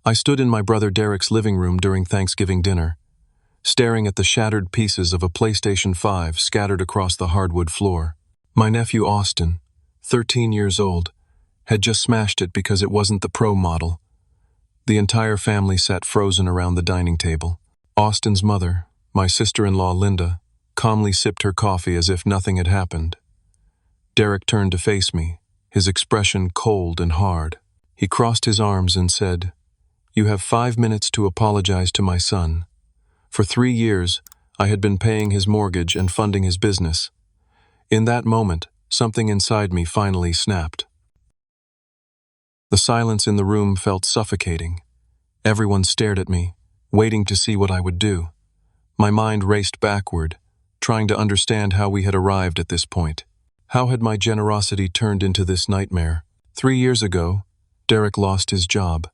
I stood in my brother Derek's living room during Thanksgiving dinner, staring at the shattered pieces of a PlayStation 5 scattered across the hardwood floor. My nephew Austin, 13 years old, had just smashed it because it wasn't the Pro model. The entire family sat frozen around the dining table. Austin's mother, my sister-in-law Linda, calmly sipped her coffee as if nothing had happened. Derek turned to face me, his expression cold and hard. He crossed his arms and said, "You have 5 minutes to apologize to my son. For 3 years, I had been paying his mortgage and funding his business." In that moment, something inside me finally snapped. The silence in the room felt suffocating. Everyone stared at me, waiting to see what I would do. My mind raced backward, trying to understand how we had arrived at this point. How had my generosity turned into this nightmare? 3 years ago, Derek lost his job.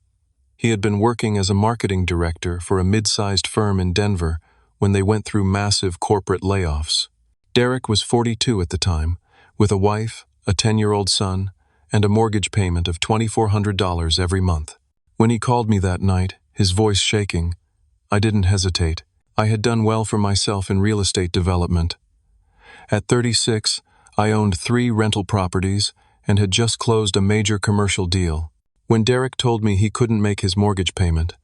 He had been working as a marketing director for a mid-sized firm in Denver when they went through massive corporate layoffs. Derek was 42 at the time, with a wife, a 10-year-old son, and a mortgage payment of $2,400 every month. When he called me that night, his voice shaking, I didn't hesitate. I had done well for myself in real estate development. At 36, I owned 3 rental properties and had just closed a major commercial deal. When Derek told me he couldn't make his mortgage payment,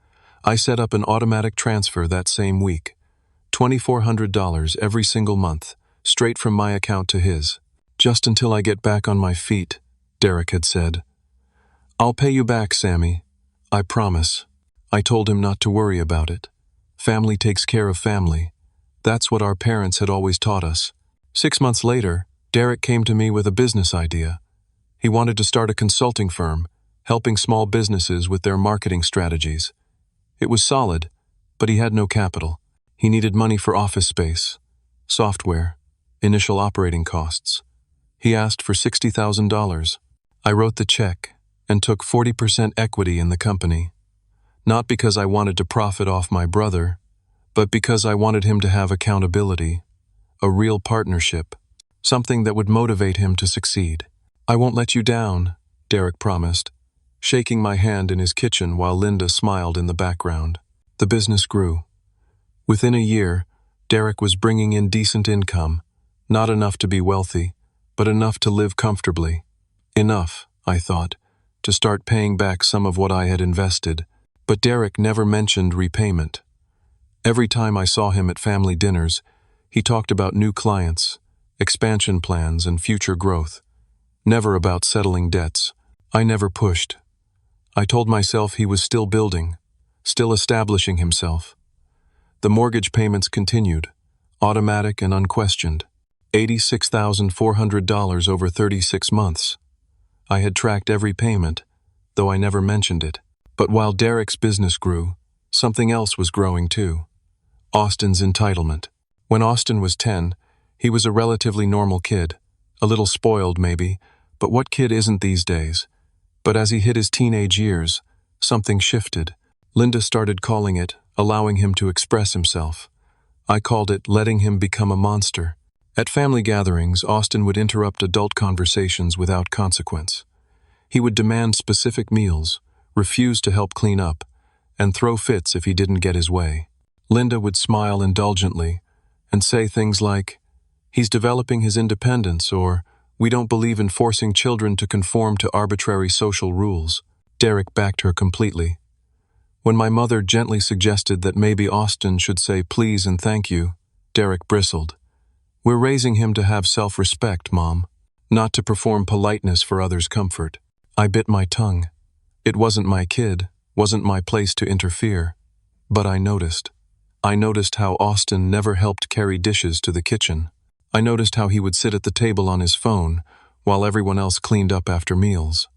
I set up an automatic transfer that same week. $2,400 every single month, straight from my account to his. "Just until I get back on my feet," Derek had said. "I'll pay you back, Sammy. I promise." I told him not to worry about it. Family takes care of family. That's what our parents had always taught us. 6 months later, Derek came to me with a business idea. He wanted to start a consulting firm, helping small businesses with their marketing strategies. It was solid, but he had no capital. He needed money for office space, software, initial operating costs. He asked for $60,000. I wrote the check and took 40% equity in the company. Not because I wanted to profit off my brother, but because I wanted him to have accountability, a real partnership, something that would motivate him to succeed. "I won't let you down," Derek promised, shaking my hand in his kitchen while Linda smiled in the background. The business grew. Within a year, Derek was bringing in decent income, not enough to be wealthy, but enough to live comfortably. Enough, I thought, to start paying back some of what I had invested. But Derek never mentioned repayment. Every time I saw him at family dinners, he talked about new clients, expansion plans, and future growth. Never about settling debts. I never pushed. I told myself he was still building, still establishing himself. The mortgage payments continued, automatic and unquestioned. $86,400 over 36 months. I had tracked every payment, though I never mentioned it. But while Derek's business grew, something else was growing too. Austin's entitlement. When Austin was 10, he was a relatively normal kid, a little spoiled maybe, but what kid isn't these days? But as he hit his teenage years, something shifted. Linda started calling it allowing him to express himself. I called it letting him become a monster. At family gatherings, Austin would interrupt adult conversations without consequence. He would demand specific meals, refuse to help clean up, and throw fits if he didn't get his way. Linda would smile indulgently and say things like, "He's developing his independence," or "We don't believe in forcing children to conform to arbitrary social rules." Derek backed her completely. When my mother gently suggested that maybe Austin should say please and thank you, Derek bristled. "We're raising him to have self-respect, Mom, not to perform politeness for others' comfort." I bit my tongue. It wasn't my kid, wasn't my place to interfere. But I noticed. I noticed how Austin never helped carry dishes to the kitchen. I noticed how he would sit at the table on his phone while everyone else cleaned up after meals.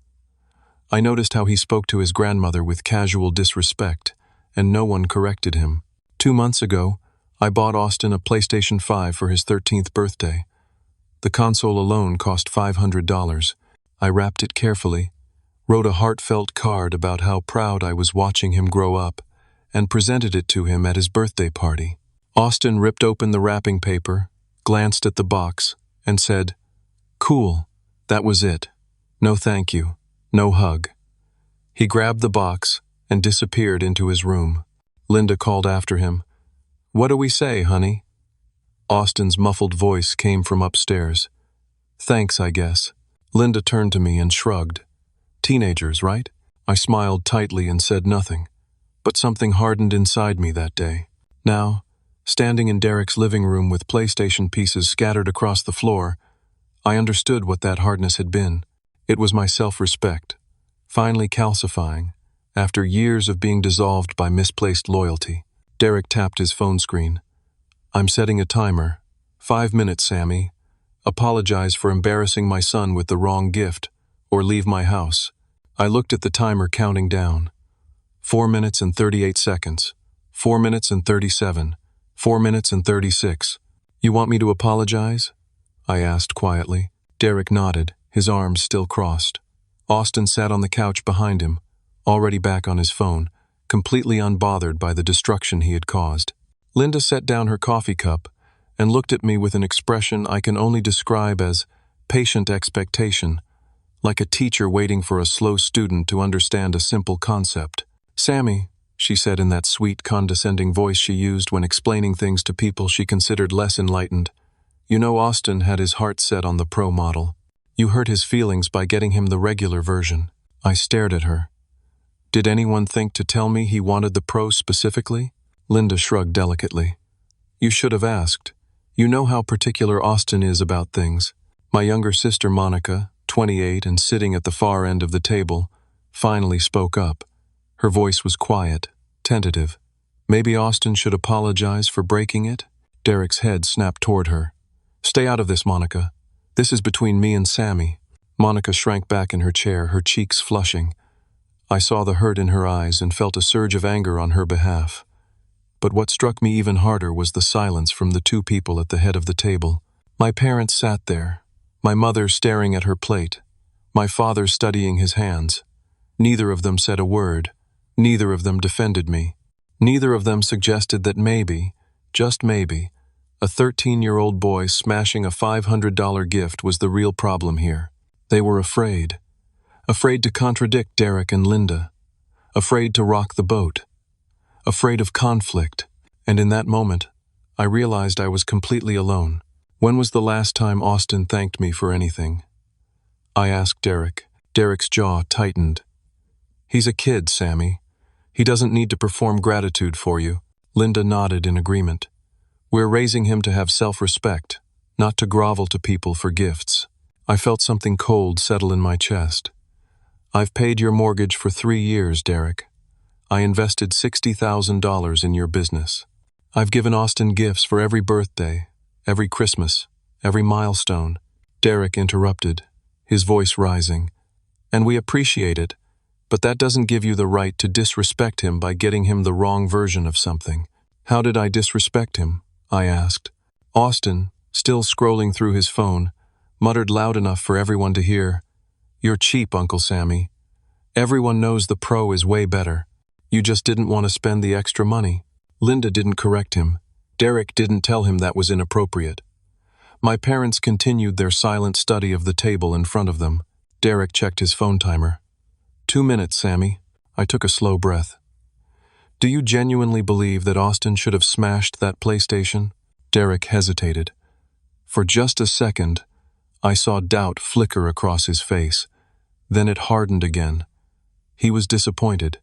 I noticed how he spoke to his grandmother with casual disrespect, and no one corrected him. 2 months ago, I bought Austin a PlayStation 5 for his 13th birthday. The console alone cost $500. I wrapped it carefully, wrote a heartfelt card about how proud I was watching him grow up, and presented it to him at his birthday party. Austin ripped open the wrapping paper, glanced at the box, and said, "Cool, that was it. No thank you, no hug." He grabbed the box and disappeared into his room. Linda called after him. "What do we say, honey?" Austin's muffled voice came from upstairs. "Thanks, I guess." Linda turned to me and shrugged. "Teenagers, right?" I smiled tightly and said nothing, but something hardened inside me that day. Now, standing in Derek's living room with PlayStation pieces scattered across the floor, I understood what that hardness had been. It was my self-respect, finally calcifying, after years of being dissolved by misplaced loyalty. Derek tapped his phone screen. "I'm setting a timer. 5 minutes, Sammy. Apologize for embarrassing my son with the wrong gift, or leave my house." I looked at the timer counting down. 4 minutes and 38 seconds. 4 minutes and 37. 4 minutes and 36. "You want me to apologize?" I asked quietly. Derek nodded, his arms still crossed. Austin sat on the couch behind him, already back on his phone, completely unbothered by the destruction he had caused. Linda set down her coffee cup and looked at me with an expression I can only describe as patient expectation, like a teacher waiting for a slow student to understand a simple concept. "Sammy," she said in that sweet, condescending voice she used when explaining things to people she considered less enlightened, "you know Austin had his heart set on the Pro model. You hurt his feelings by getting him the regular version." I stared at her. Did anyone think to tell me he wanted the Pro specifically? Linda shrugged delicately. "You should have asked. You know how particular Austin is about things." My younger sister Monica, 28 and sitting at the far end of the table, finally spoke up. Her voice was quiet, tentative. "Maybe Austin should apologize for breaking it?" Derek's head snapped toward her. "Stay out of this, Monica. This is between me and Sammy." Monica shrank back in her chair, her cheeks flushing. I saw the hurt in her eyes and felt a surge of anger on her behalf. But what struck me even harder was the silence from the two people at the head of the table. My parents sat there, my mother staring at her plate, my father studying his hands. Neither of them said a word. Neither of them defended me. Neither of them suggested that maybe, just maybe, a 13-year-old boy smashing a $500 gift was the real problem here. They were afraid. Afraid to contradict Derek and Linda. Afraid to rock the boat. Afraid of conflict. And in that moment, I realized I was completely alone. When was the last time Austin thanked me for anything? I asked Derek. Derek's jaw tightened. "He's a kid, Sammy. He doesn't need to perform gratitude for you." Linda nodded in agreement. "We're raising him to have self-respect, not to grovel to people for gifts." I felt something cold settle in my chest. "I've paid your mortgage for 3 years, Derek. I invested $60,000 in your business. I've given Austin gifts for every birthday, every Christmas, every milestone." Derek interrupted, his voice rising. "And we appreciate it, but that doesn't give you the right to disrespect him by getting him the wrong version of something." "How did I disrespect him?" I asked. Austin, still scrolling through his phone, muttered loud enough for everyone to hear, "You're cheap, Uncle Sammy. Everyone knows the Pro is way better. You just didn't want to spend the extra money." Linda didn't correct him. Derek didn't tell him that was inappropriate. My parents continued their silent study of the table in front of them. Derek checked his phone timer. 2 minutes, Sammy." I took a slow breath. "Do you genuinely believe that Austin should have smashed that PlayStation?" Derek hesitated. For just a second, I saw doubt flicker across his face. Then it hardened again. He was disappointed.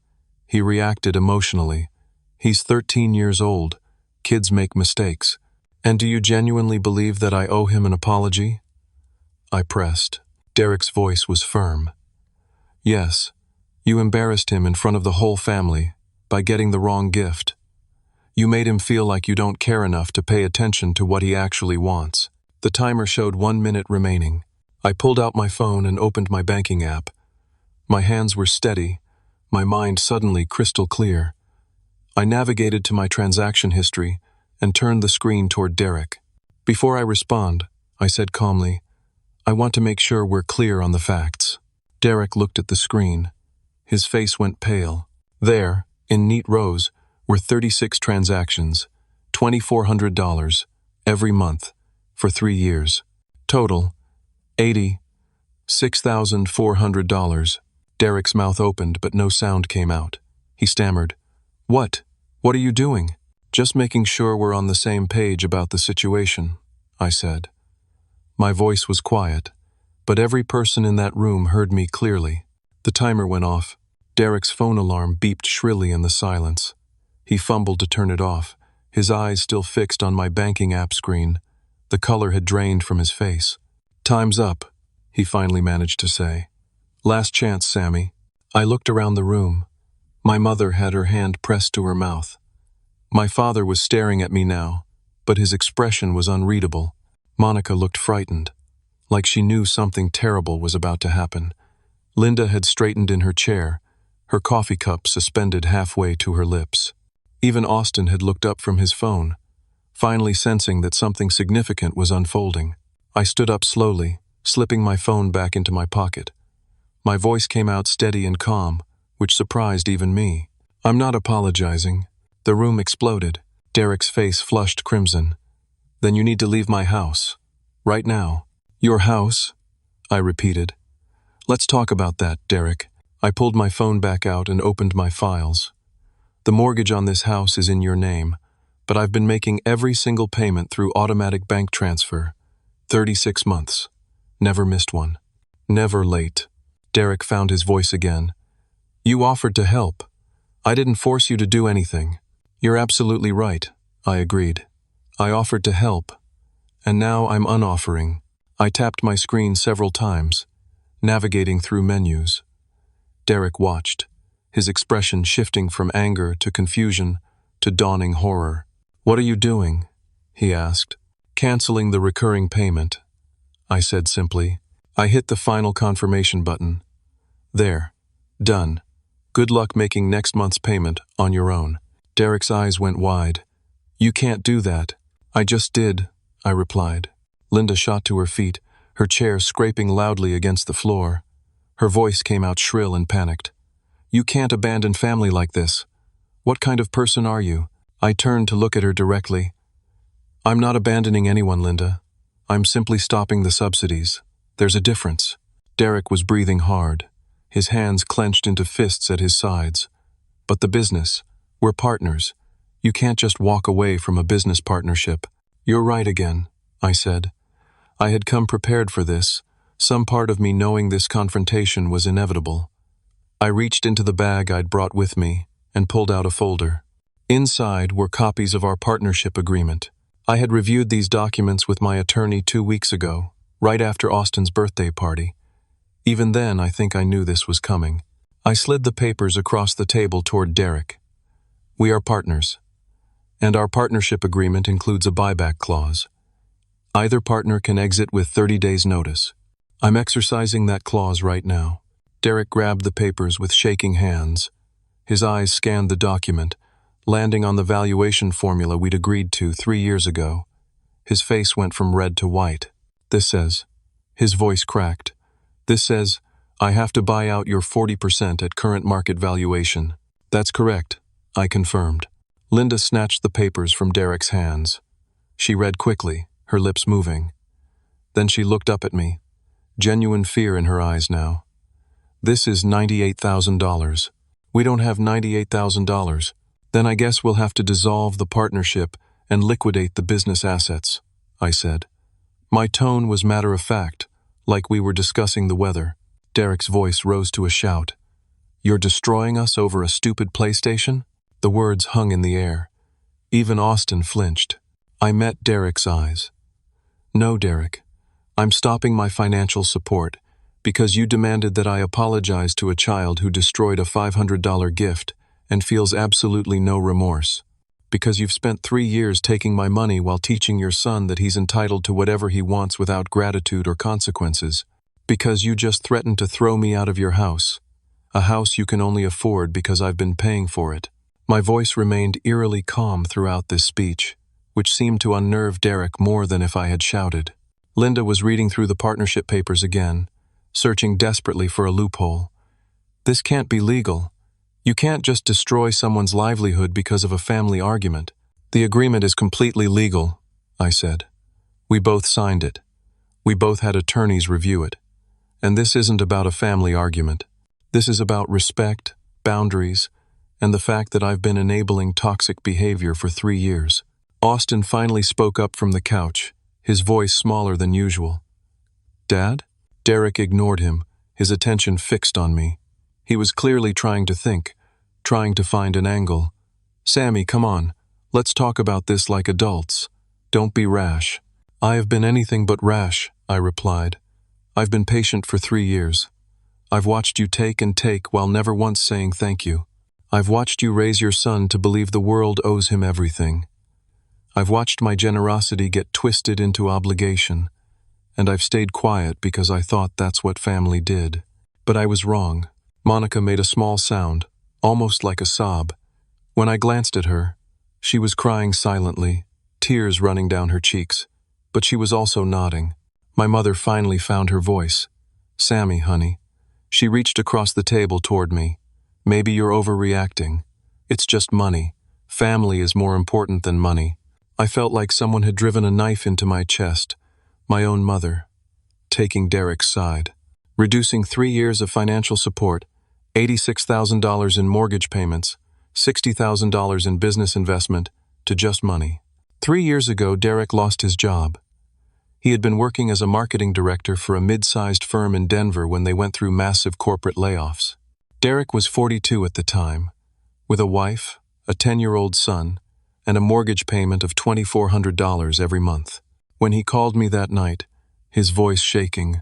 He reacted emotionally. He's 13 years old. Kids make mistakes. "And do you genuinely believe that I owe him an apology?" I pressed. Derek's voice was firm. "Yes, you embarrassed him in front of the whole family by getting the wrong gift. You made him feel like you don't care enough to pay attention to what he actually wants." The timer showed 1 minute remaining. I pulled out my phone and opened my banking app. My hands were steady, my mind suddenly crystal clear. I navigated to my transaction history and turned the screen toward Derek. "Before I respond," I said calmly, "I want to make sure we're clear on the facts." Derek looked at the screen. His face went pale. There, in neat rows, were 36 transactions, $2,400, every month, for 3 years. Total, $86,400. Derek's mouth opened, but no sound came out. He stammered, "What? What are you doing?" "Just making sure we're on the same page about the situation," I said. My voice was quiet, but every person in that room heard me clearly. The timer went off. Derek's phone alarm beeped shrilly in the silence. He fumbled to turn it off, his eyes still fixed on my banking app screen. The color had drained from his face. "Time's up," he finally managed to say. "Last chance, Sammy." I looked around the room. My mother had her hand pressed to her mouth. My father was staring at me now, but his expression was unreadable. Monica looked frightened, like she knew something terrible was about to happen. Linda had straightened in her chair, her coffee cup suspended halfway to her lips. Even Austin had looked up from his phone, finally sensing that something significant was unfolding. I stood up slowly, slipping my phone back into my pocket. My voice came out steady and calm, which surprised even me. "I'm not apologizing." The room exploded. Derek's face flushed crimson. "Then you need to leave my house. Right now." "Your house?" I repeated. "Let's talk about that, Derek." I pulled my phone back out and opened my files. "The mortgage on this house is in your name, but I've been making every single payment through automatic bank transfer. 36 months. Never missed one. Never late." Derek found his voice again. "You offered to help. I didn't force you to do anything." "You're absolutely right," I agreed. "I offered to help, and now I'm unoffering." I tapped my screen several times, navigating through menus. Derek watched, his expression shifting from anger to confusion to dawning horror. "What are you doing?" he asked. "Canceling the recurring payment," I said simply. I hit the final confirmation button. "There. Done. Good luck making next month's payment on your own." Derek's eyes went wide. "You can't do that." "I just did," I replied. Linda shot to her feet, her chair scraping loudly against the floor. Her voice came out shrill and panicked. "You can't abandon family like this. What kind of person are you?" I turned to look at her directly. "I'm not abandoning anyone, Linda. I'm simply stopping the subsidies. There's a difference." Derek was breathing hard, his hands clenched into fists at his sides. "But the business, we're partners. You can't just walk away from a business partnership." "You're right again," I said. I had come prepared for this, some part of me knowing this confrontation was inevitable. I reached into the bag I'd brought with me and pulled out a folder. Inside were copies of our partnership agreement. I had reviewed these documents with my attorney 2 weeks ago, right after Austin's birthday party. Even then, I think I knew this was coming. I slid the papers across the table toward Derek. "We are partners, and our partnership agreement includes a buyback clause. Either partner can exit with 30 days' notice. I'm exercising that clause right now." Derek grabbed the papers with shaking hands. His eyes scanned the document, landing on the valuation formula we'd agreed to 3 years ago. His face went from red to white. "This says," his voice cracked, "this says, I have to buy out your 40% at current market valuation." "That's correct," I confirmed. Linda snatched the papers from Derek's hands. She read quickly, her lips moving. Then she looked up at me, genuine fear in her eyes now. "This is $98,000. "We don't have $98,000. "Then I guess we'll have to dissolve the partnership and liquidate the business assets," I said. My tone was matter-of-fact, like we were discussing the weather. Derek's voice rose to a shout. "You're destroying us over a stupid PlayStation?" The words hung in the air. Even Austin flinched. I met Derek's eyes. "No, Derek. I'm stopping my financial support because you demanded that I apologize to a child who destroyed a $500 gift and feels absolutely no remorse. Because you've spent 3 years taking my money while teaching your son that he's entitled to whatever he wants without gratitude or consequences. Because you just threatened to throw me out of your house. A house you can only afford because I've been paying for it." My voice remained eerily calm throughout this speech, which seemed to unnerve Derek more than if I had shouted. Linda was reading through the partnership papers again, searching desperately for a loophole. "This can't be legal. You can't just destroy someone's livelihood because of a family argument." "The agreement is completely legal," I said. "We both signed it. We both had attorneys review it. And this isn't about a family argument. This is about respect, boundaries, and the fact that I've been enabling toxic behavior for 3 years. Austin finally spoke up from the couch, his voice smaller than usual. "Dad?" Derek ignored him, his attention fixed on me. He was clearly trying to think, trying to find an angle. "Sammy, come on. Let's talk about this like adults. Don't be rash." "I have been anything but rash," I replied. "I've been patient for 3 years. I've watched you take and take while never once saying thank you. I've watched you raise your son to believe the world owes him everything. I've watched my generosity get twisted into obligation, and I've stayed quiet because I thought that's what family did. But I was wrong." Monica made a small sound, almost like a sob. When I glanced at her, she was crying silently, tears running down her cheeks, but she was also nodding. My mother finally found her voice. "Sammy, honey." She reached across the table toward me. "Maybe you're overreacting. It's just money. Family is more important than money." I felt like someone had driven a knife into my chest. My own mother, taking Derek's side. Reducing 3 years of financial support, $86,000 in mortgage payments, $60,000 in business investment, to just money. 3 years ago, Derek lost his job. He had been working as a marketing director for a mid-sized firm in Denver when they went through massive corporate layoffs. Derek was 42 at the time, with a wife, a 10-year-old son, and a mortgage payment of $2,400 every month. When he called me that night, his voice shaking,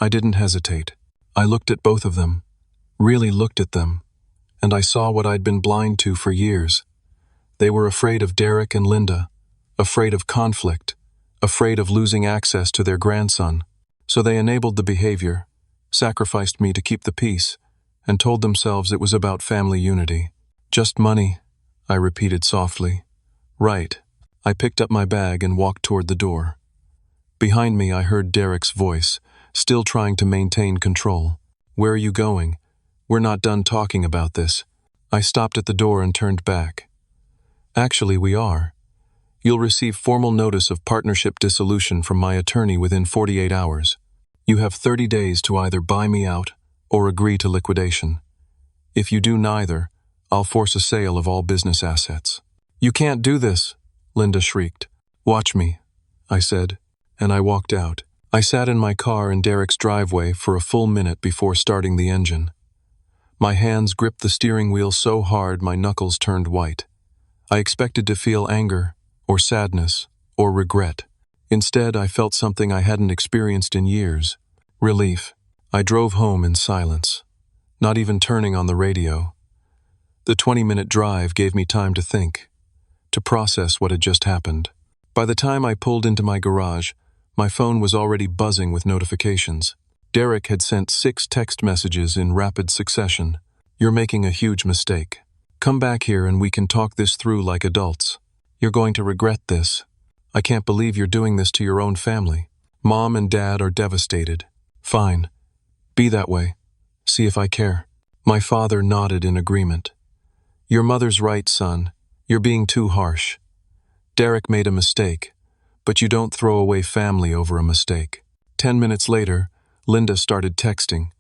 I didn't hesitate. I looked at both of them, really looked at them, and I saw what I'd been blind to for years. They were afraid of Derek and Linda, afraid of conflict, afraid of losing access to their grandson. So they enabled the behavior, sacrificed me to keep the peace, and told themselves it was about family unity. "Just money," I repeated softly. "Right." I picked up my bag and walked toward the door. Behind me, I heard Derek's voice, still trying to maintain control. "Where are you going? We're not done talking about this." I stopped at the door and turned back. "Actually, we are. You'll receive formal notice of partnership dissolution from my attorney within 48 hours. You have 30 days to either buy me out or agree to liquidation. If you do neither, I'll force a sale of all business assets." "You can't do this," Linda shrieked. "Watch me," I said, and I walked out. I sat in my car in Derek's driveway for a full minute before starting the engine. My hands gripped the steering wheel so hard my knuckles turned white. I expected to feel anger, or sadness, or regret. Instead, I felt something I hadn't experienced in years: relief. I drove home in silence, not even turning on the radio. The 20-minute drive gave me time to think, to process what had just happened. By the time I pulled into my garage, my phone was already buzzing with notifications. Derek had sent 6 text messages in rapid succession. "You're making a huge mistake. Come back here and we can talk this through like adults. You're going to regret this. I can't believe you're doing this to your own family. Mom and Dad are devastated." "Fine. Be that way. See if I care." My father nodded in agreement. "Your mother's right, son. You're being too harsh. Derek made a mistake, but you don't throw away family over a mistake." 10 minutes later, Linda started texting.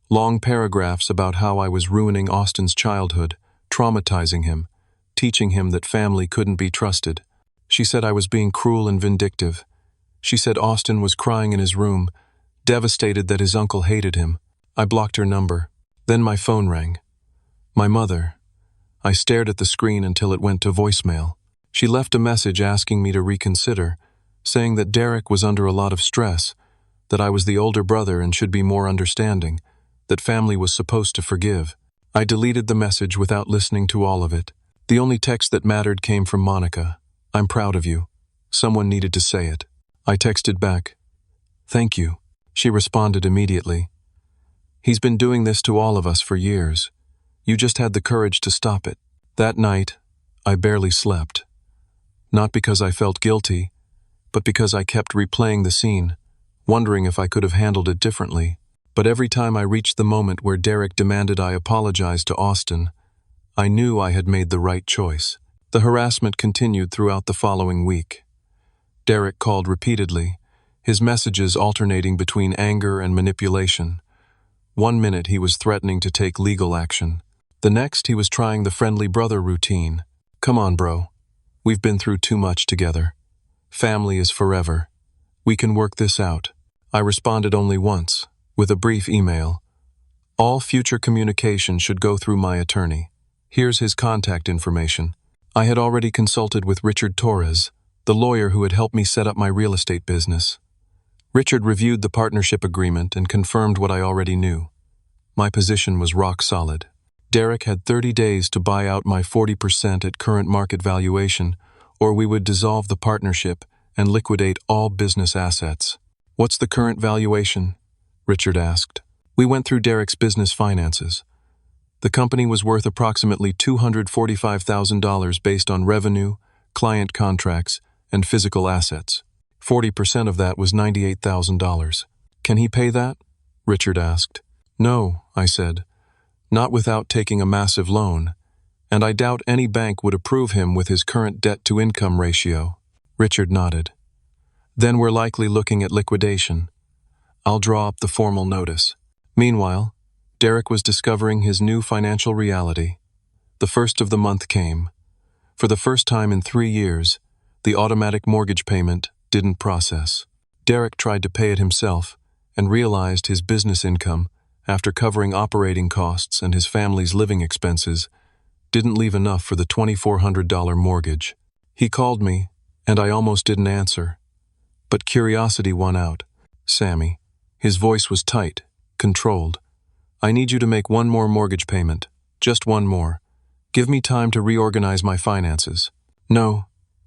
Long paragraphs about how I was ruining Austin's childhood, traumatizing him, teaching him that family couldn't be trusted. She said I was being cruel and vindictive. She said Austin was crying in his room, devastated that his uncle hated him. I blocked her number. Then my phone rang. My mother. I stared at the screen until it went to voicemail. She left a message asking me to reconsider, saying that Derek was under a lot of stress, that I was the older brother and should be more understanding, that family was supposed to forgive. I deleted the message without listening to all of it. The only text that mattered came from Monica. "I'm proud of you." Someone needed to say it. I texted back, "Thank you." She responded immediately. "He's been doing this to all of us for years. You just had the courage to stop it." That night, I barely slept. Not because I felt guilty, but because I kept replaying the scene, wondering if I could have handled it differently. But every time I reached the moment where Derek demanded I apologize to Austin, I knew I had made the right choice. The harassment continued throughout the following week. Derek called repeatedly, his messages alternating between anger and manipulation. One minute he was threatening to take legal action. The next, he was trying the friendly brother routine. Come on, bro. We've been through too much together. Family is forever. We can work this out. I responded only once, with a brief email. All future communication should go through my attorney. Here's his contact information. I had already consulted with Richard Torres, the lawyer who had helped me set up my real estate business. Richard reviewed the partnership agreement and confirmed what I already knew. My position was rock solid. Derek had 30 days to buy out my 40% at current market valuation, or we would dissolve the partnership and liquidate all business assets. What's the current valuation? Richard asked. We went through Derek's business finances. The company was worth approximately $245,000 based on revenue, client contracts, and physical assets. 40% of that was $98,000. Can he pay that? Richard asked. No, I said. Not without taking a massive loan, and I doubt any bank would approve him with his current debt-to-income ratio. Richard nodded. Then we're likely looking at liquidation. I'll draw up the formal notice. Meanwhile, Derek was discovering his new financial reality. The first of the month came. For the first time in 3 years, the automatic mortgage payment didn't process. Derek tried to pay it himself and realized his business income, after covering operating costs and his family's living expenses, didn't leave enough for the $2,400 mortgage. He called me, and I almost didn't answer. But curiosity won out. Sammy. His voice was tight, controlled. I need you to make one more mortgage payment. Just one more. Give me time to reorganize my finances. No,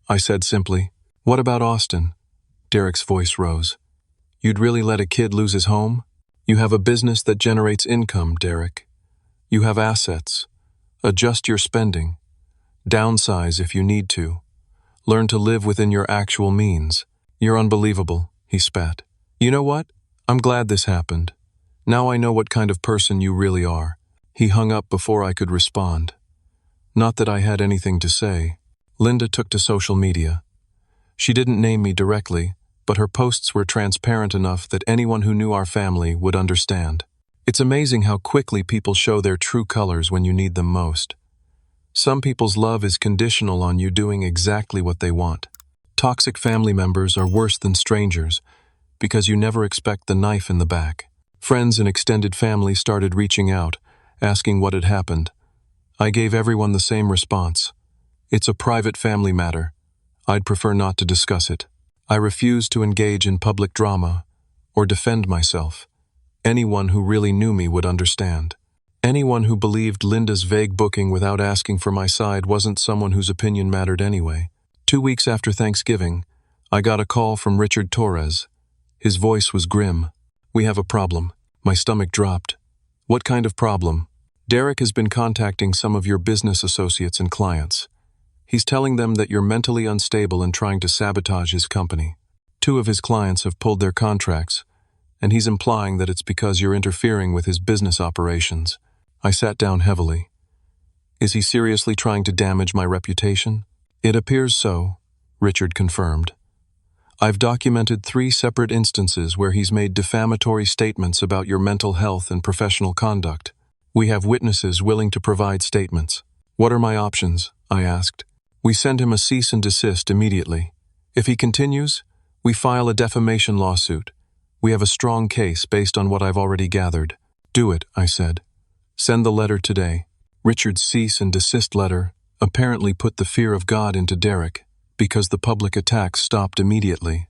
I said simply. What about Austin? Derek's voice rose. You'd really let a kid lose his home? You have a business that generates income, Derek. You have assets. Adjust your spending. Downsize if you need to. Learn to live within your actual means. You're unbelievable, he spat. You know what? I'm glad this happened. Now I know what kind of person you really are. He hung up before I could respond. Not that I had anything to say. Linda took to social media. She didn't name me directly, but her posts were transparent enough that anyone who knew our family would understand. It's amazing how quickly people show their true colors when you need them most. Some people's love is conditional on you doing exactly what they want. Toxic family members are worse than strangers because you never expect the knife in the back. Friends and extended family started reaching out, asking what had happened. I gave everyone the same response. It's a private family matter. I'd prefer not to discuss it. I refused to engage in public drama or defend myself. Anyone who really knew me would understand. Anyone who believed Linda's vague booking without asking for my side wasn't someone whose opinion mattered anyway. 2 weeks after Thanksgiving, I got a call from Richard Torres. His voice was grim. We have a problem. My stomach dropped. What kind of problem? Derek has been contacting some of your business associates and clients. He's telling them that you're mentally unstable and trying to sabotage his company. 2 of his clients have pulled their contracts, and he's implying that it's because you're interfering with his business operations. I sat down heavily. Is he seriously trying to damage my reputation? It appears so, Richard confirmed. I've documented 3 separate instances where he's made defamatory statements about your mental health and professional conduct. We have witnesses willing to provide statements. What are my options? I asked. We send him a cease and desist immediately. If he continues, we file a defamation lawsuit. We have a strong case based on what I've already gathered. Do it, I said. Send the letter today. Richard's cease and desist letter apparently put the fear of God into Derek, because the public attacks stopped immediately.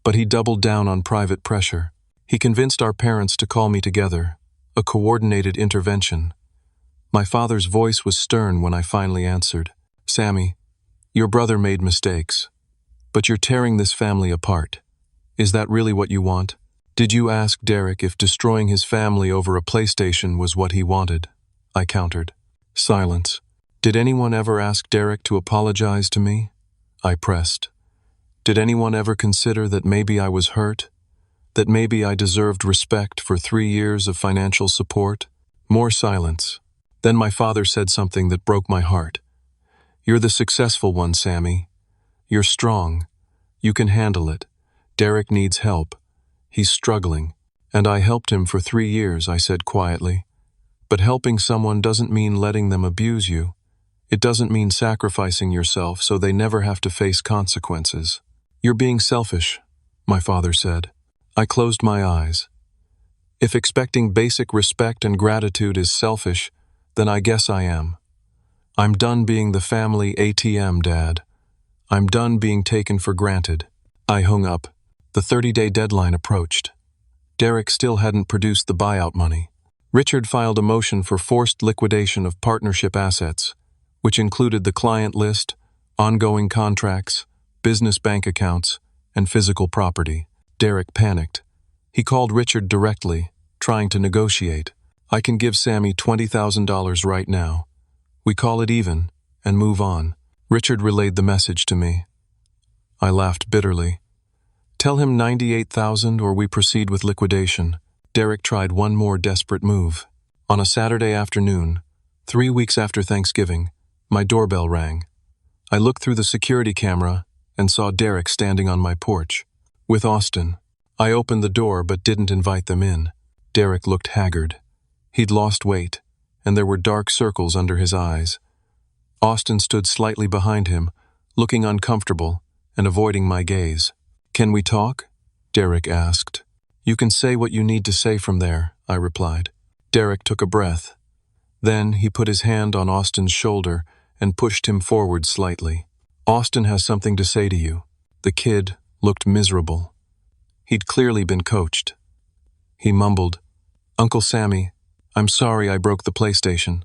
But he doubled down on private pressure. He convinced our parents to call me together, a coordinated intervention. My father's voice was stern when I finally answered. Sammy, your brother made mistakes, but you're tearing this family apart. Is that really what you want? Did you ask Derek if destroying his family over a PlayStation was what he wanted? I countered. Silence. Did anyone ever ask Derek to apologize to me? I pressed. Did anyone ever consider that maybe I was hurt? That maybe I deserved respect for 3 years of financial support? More silence. Then my father said something that broke my heart. You're the successful one, Sammy. You're strong. You can handle it. Derek needs help. He's struggling. And I helped him for 3 years, I said quietly. But helping someone doesn't mean letting them abuse you. It doesn't mean sacrificing yourself so they never have to face consequences. You're being selfish, my father said. I closed my eyes. If expecting basic respect and gratitude is selfish, then I guess I am. I'm done being the family ATM, Dad. I'm done being taken for granted. I hung up. The 30-day deadline approached. Derek still hadn't produced the buyout money. Richard filed a motion for forced liquidation of partnership assets, which included the client list, ongoing contracts, business bank accounts, and physical property. Derek panicked. He called Richard directly, trying to negotiate. I can give Sammy $20,000 right now. We call it even and move on. Richard relayed the message to me. I laughed bitterly. Tell him $98,000 or we proceed with liquidation. Derek tried one more desperate move. On a Saturday afternoon, 3 weeks after Thanksgiving, my doorbell rang. I looked through the security camera and saw Derek standing on my porch, with Austin. I opened the door but didn't invite them in. Derek looked haggard. He'd lost weight, and there were dark circles under his eyes. Austin stood slightly behind him, looking uncomfortable and avoiding my gaze. Can we talk? Derek asked. You can say what you need to say from there, I replied. Derek took a breath. Then he put his hand on Austin's shoulder and pushed him forward slightly. Austin has something to say to you. The kid looked miserable. He'd clearly been coached. He mumbled, Uncle Sammy, I'm sorry I broke the PlayStation.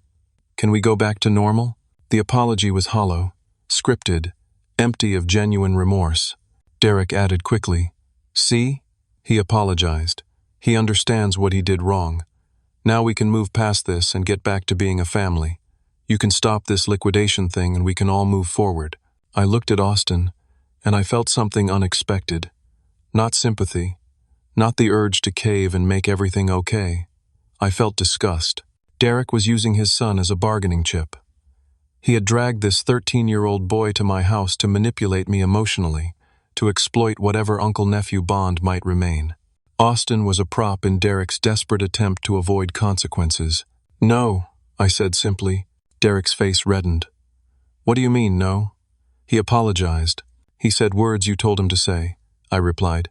Can we go back to normal? The apology was hollow, scripted, empty of genuine remorse. Derek added quickly, See? He apologized. He understands what he did wrong. Now we can move past this and get back to being a family. You can stop this liquidation thing and we can all move forward. I looked at Austin, and I felt something unexpected. Not sympathy, not the urge to cave and make everything okay. I felt disgust. Derek was using his son as a bargaining chip. He had dragged this 13-year-old boy to my house to manipulate me emotionally, to exploit whatever uncle-nephew bond might remain. Austin was a prop in Derek's desperate attempt to avoid consequences. No, I said simply. Derek's face reddened. What do you mean, no? He apologized. He said words you told him to say, I replied.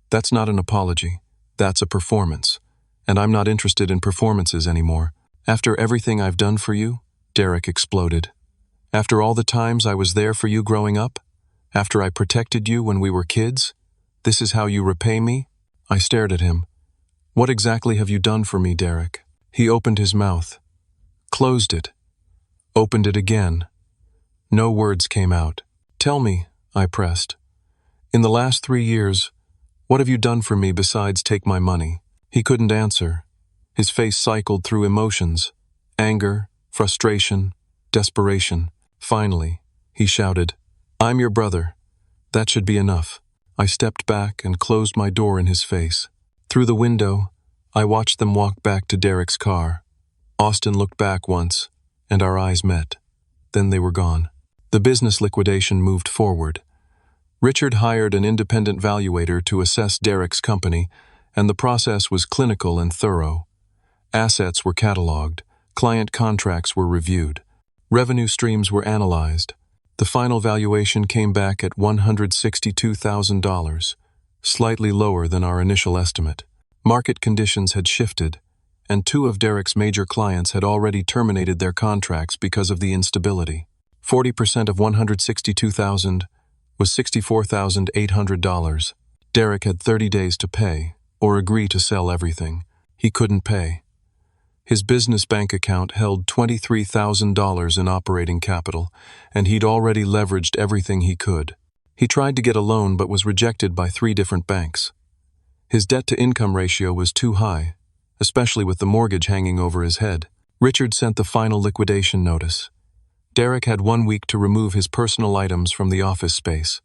That's not an apology. That's a performance. And I'm not interested in performances anymore. After everything I've done for you, Derek exploded. After all the times I was there for you growing up? After I protected you when we were kids? This is how you repay me? I stared at him. What exactly have you done for me, Derek? He opened his mouth, closed it, opened it again. No words came out. Tell me, I pressed. In the last 3 years, what have you done for me besides take my money? He couldn't answer. His face cycled through emotions, anger, frustration, desperation. Finally, he shouted, I'm your brother. That should be enough. I stepped back and closed my door in his face. Through the window, I watched them walk back to Derek's car. Austin looked back once, and our eyes met. Then they were gone. The business liquidation moved forward. Richard hired an independent valuator to assess Derek's company, and the process was clinical and thorough. Assets were cataloged, client contracts were reviewed, revenue streams were analyzed. The final valuation came back at $162,000, slightly lower than our initial estimate. Market conditions had shifted, and 2 of Derek's major clients had already terminated their contracts because of the instability. 40% of $162,000 was $64,800. Derek had 30 days to pay, or agree to sell everything. He couldn't pay. His business bank account held $23,000 in operating capital, and he'd already leveraged everything he could. He tried to get a loan but was rejected by 3 different banks. His debt-to-income ratio was too high, especially with the mortgage hanging over his head. Richard sent the final liquidation notice. Derek had 1 week to remove his personal items from the office space.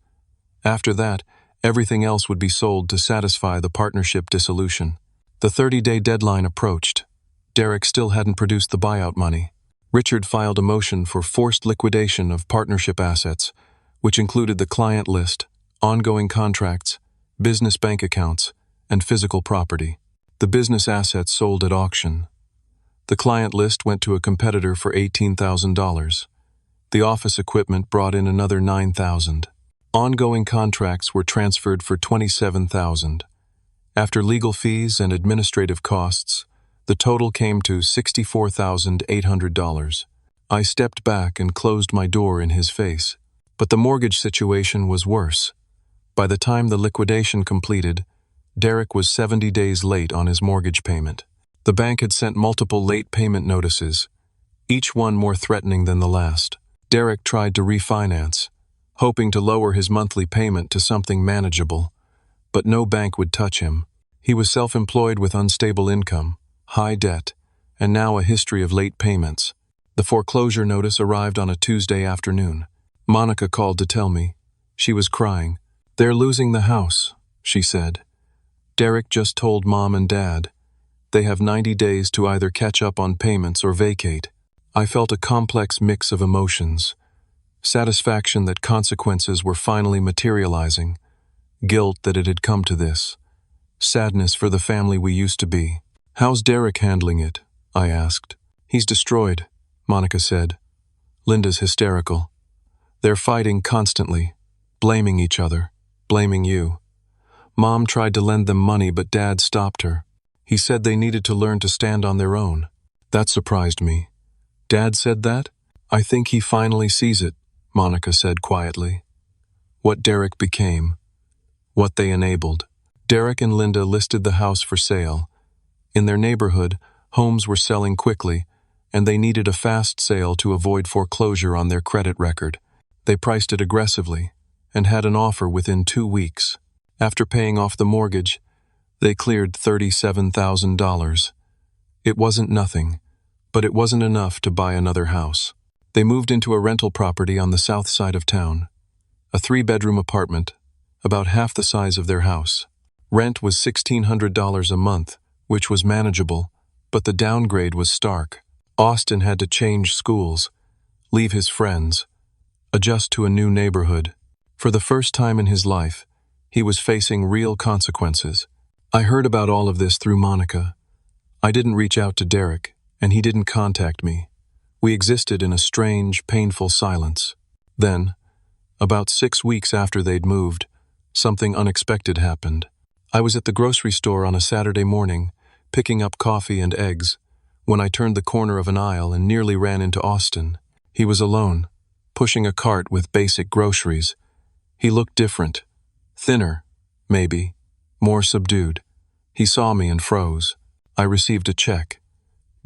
After that, everything else would be sold to satisfy the partnership dissolution. The 30-day deadline approached. Derek still hadn't produced the buyout money. Richard filed a motion for forced liquidation of partnership assets, which included the client list, ongoing contracts, business bank accounts, and physical property. The business assets sold at auction. The client list went to a competitor for $18,000. The office equipment brought in another $9,000. Ongoing contracts were transferred for $27,000. After legal fees and administrative costs, the total came to $64,800. I stepped back and closed my door in his face. But the mortgage situation was worse. By the time the liquidation completed, Derek was 70 days late on his mortgage payment. The bank had sent multiple late payment notices, each one more threatening than the last. Derek tried to refinance, hoping to lower his monthly payment to something manageable, but no bank would touch him. He was self-employed with unstable income, high debt, and now a history of late payments. The foreclosure notice arrived on a Tuesday afternoon. Monica called to tell me. She was crying. "They're losing the house," she said. "Derek just told Mom and Dad. They have 90 days to either catch up on payments or vacate." I felt a complex mix of emotions. Satisfaction that consequences were finally materializing. Guilt that it had come to this. Sadness for the family we used to be. "How's Derek handling it?" I asked. "He's destroyed," Monica said. "Linda's hysterical. They're fighting constantly, blaming each other, blaming you. Mom tried to lend them money, but Dad stopped her. He said they needed to learn to stand on their own." That surprised me. "Dad said that?" "I think he finally sees it," Monica said quietly. What Derek became. What they enabled. Derek and Linda listed the house for sale. In their neighborhood, homes were selling quickly, and they needed a fast sale to avoid foreclosure on their credit record. They priced it aggressively and had an offer within 2 weeks. After paying off the mortgage, they cleared $37,000. It wasn't nothing, but it wasn't enough to buy another house. They moved into a rental property on the south side of town, a 3-bedroom apartment, about half the size of their house. Rent was $1,600 a month, which was manageable, but the downgrade was stark. Austin had to change schools, leave his friends, adjust to a new neighborhood. For the first time in his life, he was facing real consequences. I heard about all of this through Monica. I didn't reach out to Derek, and he didn't contact me. We existed in a strange, painful silence. Then, about 6 weeks after they'd moved, something unexpected happened. I was at the grocery store on a Saturday morning, picking up coffee and eggs, when I turned the corner of an aisle and nearly ran into Austin. He was alone, pushing a cart with basic groceries. He looked different. Thinner, maybe, more subdued. He saw me and froze. I received a check.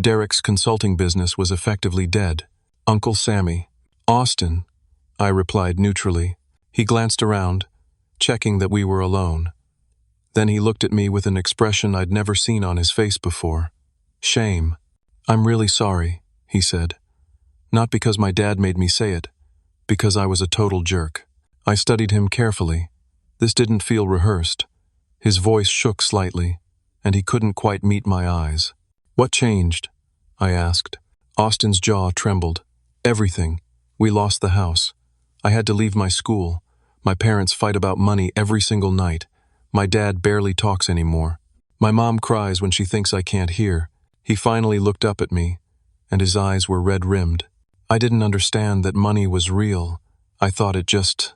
Derek's consulting business was effectively dead. "Uncle Sammy." "Austin," I replied neutrally. He glanced around, checking that we were alone. Then he looked at me with an expression I'd never seen on his face before. Shame. "I'm really sorry," he said. "Not because my dad made me say it, because I was a total jerk." I studied him carefully. This didn't feel rehearsed. His voice shook slightly, and he couldn't quite meet my eyes. "What changed?" I asked. Austin's jaw trembled. "Everything. We lost the house. I had to leave my school. My parents fight about money every single night. My dad barely talks anymore. My mom cries when she thinks I can't hear." He finally looked up at me, and his eyes were red-rimmed. I didn't understand that money was real. I thought it just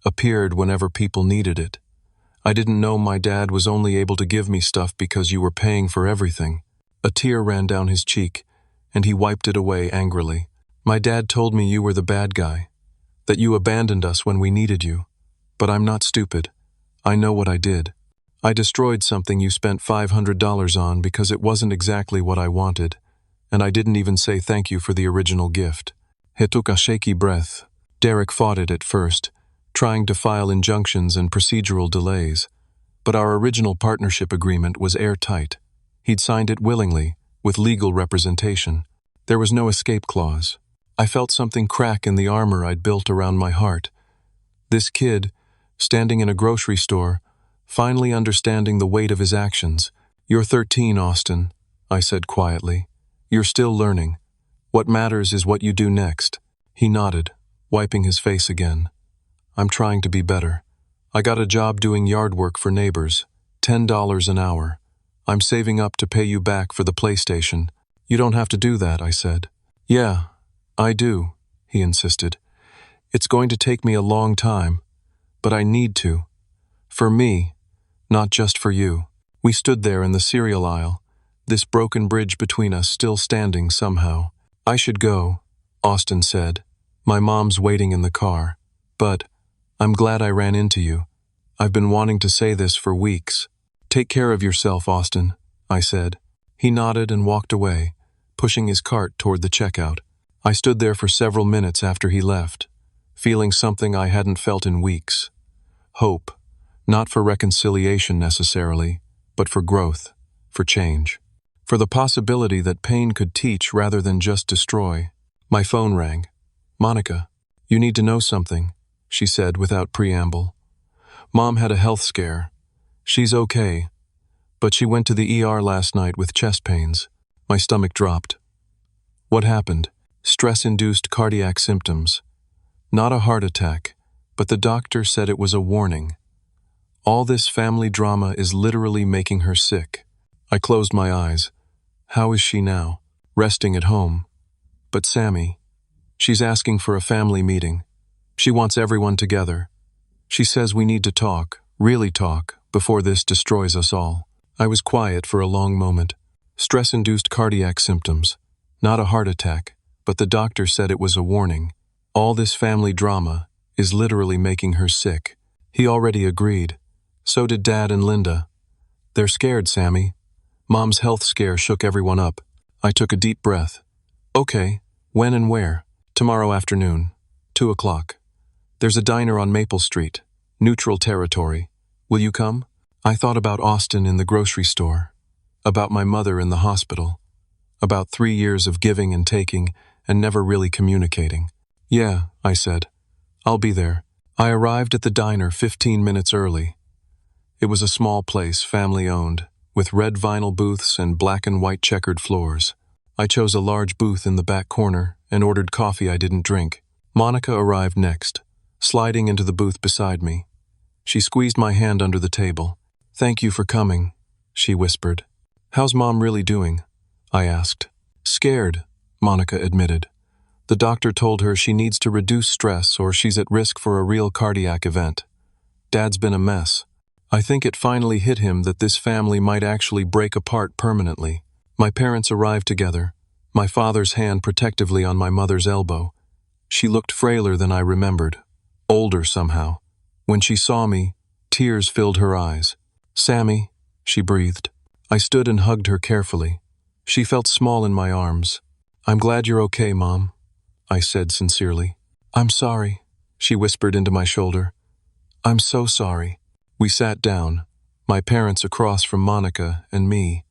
appeared whenever people needed it. I didn't know my dad was only able to give me stuff because you were paying for everything. A tear ran down his cheek, and he wiped it away angrily. "My dad told me you were the bad guy, that you abandoned us when we needed you. But I'm not stupid. I know what I did. I destroyed something you spent $500 on because it wasn't exactly what I wanted, and I didn't even say thank you for the original gift." He took a shaky breath. Derek fought it at first, trying to file injunctions and procedural delays. But our original partnership agreement was airtight. He'd signed it willingly, with legal representation. There was no escape clause. I felt something crack in the armor I'd built around my heart. This kid, standing in a grocery store, finally understanding the weight of his actions. "You're 13, Austin," I said quietly. "You're still learning. What matters is what you do next." He nodded, wiping his face again. "I'm trying to be better. I got a job doing yard work for neighbors, $10 an hour. I'm saving up to pay you back for the PlayStation." You don't have to do that, I said. Yeah, I do, he insisted. It's going to take me a long time, but I need to. For me, not just for you. We stood there in the cereal aisle, this broken bridge between us still standing somehow. I should go, Austin said. My mom's waiting in the car. But I'm glad I ran into you. I've been wanting to say this for weeks. Take care of yourself, Austin, I said. He nodded and walked away, pushing his cart toward the checkout. I stood there for several minutes after he left, feeling something I hadn't felt in weeks. Hope, not for reconciliation necessarily, but for growth, for change, for the possibility that pain could teach rather than just destroy. My phone rang. Monica, you need to know something, she said without preamble. Mom had a health scare. She's okay, but she went to the ER last night with chest pains. My stomach dropped. What happened? Stress-induced cardiac symptoms. Not a heart attack, but the doctor said it was a warning. All this family drama is literally making her sick. I closed my eyes. How is she now? Resting at home. But Sammy, she's asking for a family meeting. She wants everyone together. She says we need to talk, really talk, before this destroys us all. I was quiet for a long moment. Stress-induced cardiac symptoms. Not a heart attack, but the doctor said it was a warning. All this family drama is literally making her sick. He already agreed. So did Dad and Linda. They're scared, Sammy. Mom's health scare shook everyone up. I took a deep breath. Okay, when and where? Tomorrow afternoon, 2 o'clock. There's a diner on Maple Street, neutral territory. Will you come? I thought about Austin in the grocery store, about my mother in the hospital, about 3 years of giving and taking and never really communicating. Yeah, I said. I'll be there. I arrived at the diner 15 minutes early. It was a small place, family-owned, with red vinyl booths and black and white checkered floors. I chose a large booth in the back corner and ordered coffee I didn't drink. Monica arrived next, sliding into the booth beside me. She squeezed my hand under the table. Thank you for coming, she whispered. How's Mom really doing? I asked. Scared, Monica admitted. The doctor told her she needs to reduce stress or she's at risk for a real cardiac event. Dad's been a mess. I think it finally hit him that this family might actually break apart permanently. My parents arrived together, my father's hand protectively on my mother's elbow. She looked frailer than I remembered, older somehow. When she saw me, tears filled her eyes. Sammy, she breathed. I stood and hugged her carefully. She felt small in my arms. I'm glad you're okay, Mom, I said sincerely. I'm sorry, she whispered into my shoulder. I'm so sorry. We sat down, my parents across from Monica and me.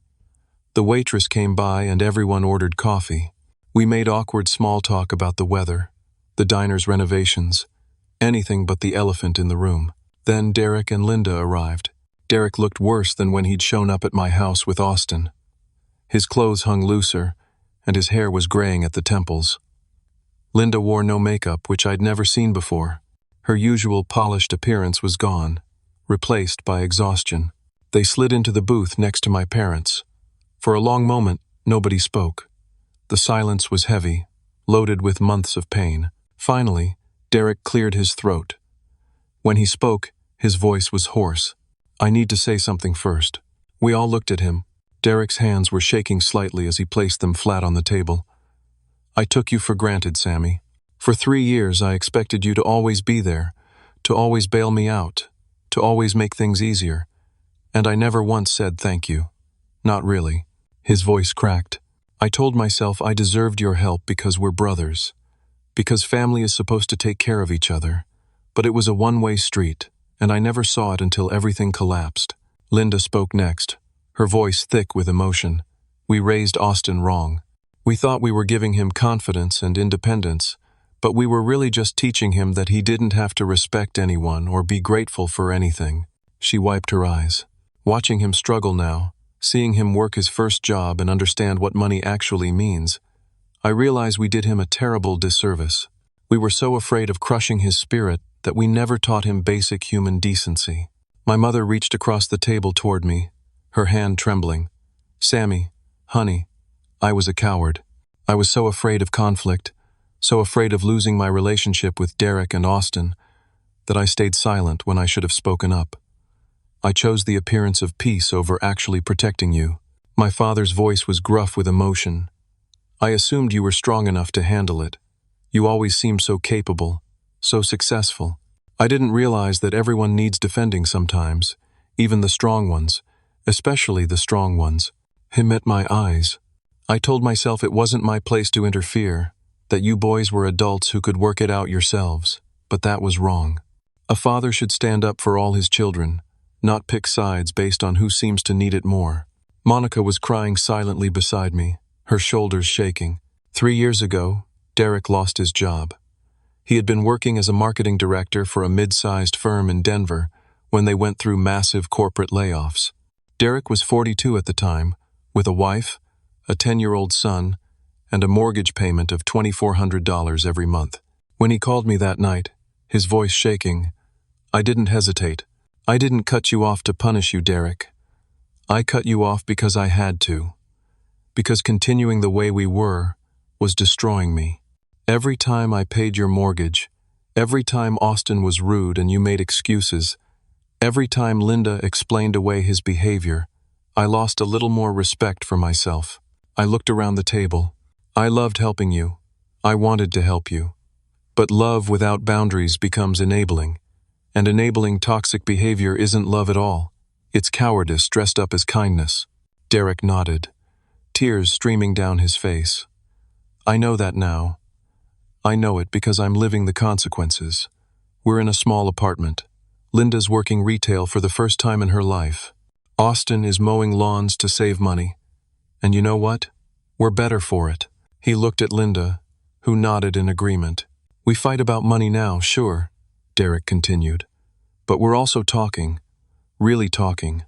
The waitress came by and everyone ordered coffee. We made awkward small talk about the weather, the diner's renovations, anything but the elephant in the room. Then Derek and Linda arrived. Derek looked worse than when he'd shown up at my house with Austin. His clothes hung looser, and his hair was graying at the temples. Linda wore no makeup, which I'd never seen before. Her usual polished appearance was gone, replaced by exhaustion. They slid into the booth next to my parents. For a long moment, nobody spoke. The silence was heavy, loaded with months of pain. Finally, Derek cleared his throat. When he spoke, his voice was hoarse. I need to say something first. We all looked at him. Derek's hands were shaking slightly as he placed them flat on the table. I took you for granted, Sammy. For 3 years, I expected you to always be there, to always bail me out, to always make things easier. And I never once said thank you. Not really. His voice cracked. I told myself I deserved your help because we're brothers, because family is supposed to take care of each other. But it was a one-way street, and I never saw it until everything collapsed. Linda spoke next, her voice thick with emotion. We raised Austin wrong. We thought we were giving him confidence and independence, but we were really just teaching him that he didn't have to respect anyone or be grateful for anything. She wiped her eyes. Watching him struggle now, seeing him work his first job and understand what money actually means, I realized we did him a terrible disservice. We were so afraid of crushing his spirit that we never taught him basic human decency. My mother reached across the table toward me, her hand trembling. Sammy, honey, I was a coward. I was so afraid of conflict, so afraid of losing my relationship with Derek and Austin, that I stayed silent when I should have spoken up. I chose the appearance of peace over actually protecting you. My father's voice was gruff with emotion. I assumed you were strong enough to handle it. You always seemed so capable, so successful. I didn't realize that everyone needs defending sometimes, even the strong ones, especially the strong ones. He met my eyes. I told myself it wasn't my place to interfere, that you boys were adults who could work it out yourselves, but that was wrong. A father should stand up for all his children, not pick sides based on who seems to need it more. Monica was crying silently beside me, her shoulders shaking. 3 years ago, Derek lost his job. He had been working as a marketing director for a mid-sized firm in Denver when they went through massive corporate layoffs. Derek was 42 at the time, with a wife, a 10-year-old son, and a mortgage payment of $2,400 every month. When he called me that night, his voice shaking, I didn't hesitate. I didn't cut you off to punish you, Derek. I cut you off because I had to. Because continuing the way we were was destroying me. Every time I paid your mortgage, every time Austin was rude and you made excuses, every time Linda explained away his behavior, I lost a little more respect for myself. I looked around the table. I loved helping you. I wanted to help you. But love without boundaries becomes enabling. And enabling toxic behavior isn't love at all. It's cowardice dressed up as kindness. Derek nodded, tears streaming down his face. I know that now. I know it because I'm living the consequences. We're in a small apartment. Linda's working retail for the first time in her life. Austin is mowing lawns to save money. And you know what? We're better for it. He looked at Linda, who nodded in agreement. We fight about money now, sure, Derek continued. But we're also talking, really talking,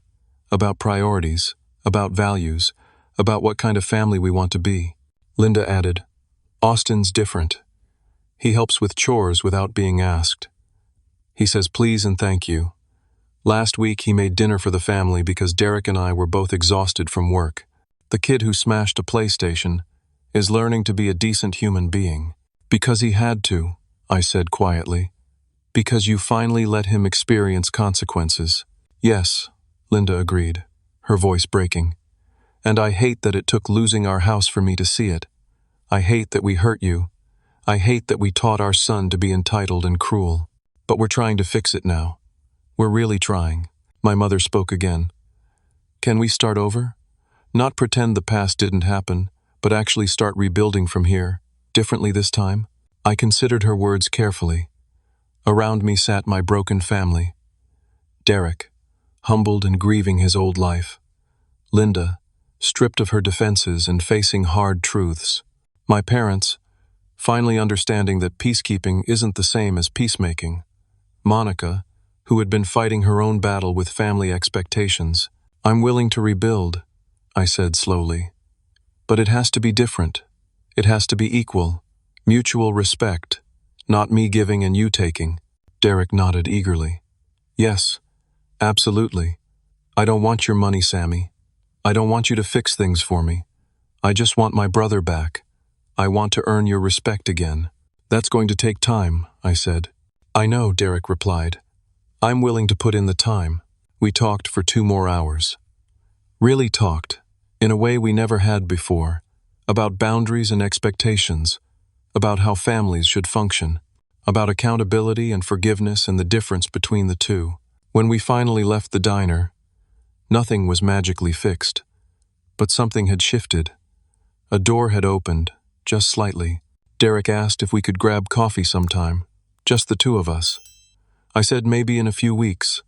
about priorities, about values, about what kind of family we want to be. Linda added, Austin's different. He helps with chores without being asked. He says please and thank you. Last week he made dinner for the family because Derek and I were both exhausted from work. The kid who smashed a PlayStation is learning to be a decent human being. Because he had to, I said quietly. Because you finally let him experience consequences. Yes, Linda agreed, her voice breaking. And I hate that it took losing our house for me to see it. I hate that we hurt you. I hate that we taught our son to be entitled and cruel. But we're trying to fix it now. We're really trying. My mother spoke again. Can we start over? Not pretend the past didn't happen, but actually start rebuilding from here, differently this time? I considered her words carefully. Around me sat my broken family. Derek, humbled and grieving his old life. Linda, stripped of her defenses and facing hard truths. My parents, finally understanding that peacekeeping isn't the same as peacemaking. Monica, who had been fighting her own battle with family expectations. I'm willing to rebuild, I said slowly. But it has to be different. It has to be equal, mutual respect, not me giving and you taking. Derek nodded eagerly. Yes, absolutely. I don't want your money, Sammy. I don't want you to fix things for me. I just want my brother back. I want to earn your respect again. That's going to take time, I said. I know, Derek replied. I'm willing to put in the time. We talked for 2 more hours. Really talked, in a way we never had before, about boundaries and expectations, about how families should function, about accountability and forgiveness and the difference between the two. When we finally left the diner, nothing was magically fixed, but something had shifted. A door had opened, just slightly. Derek asked if we could grab coffee sometime, just the 2 of us. I said maybe in a few weeks.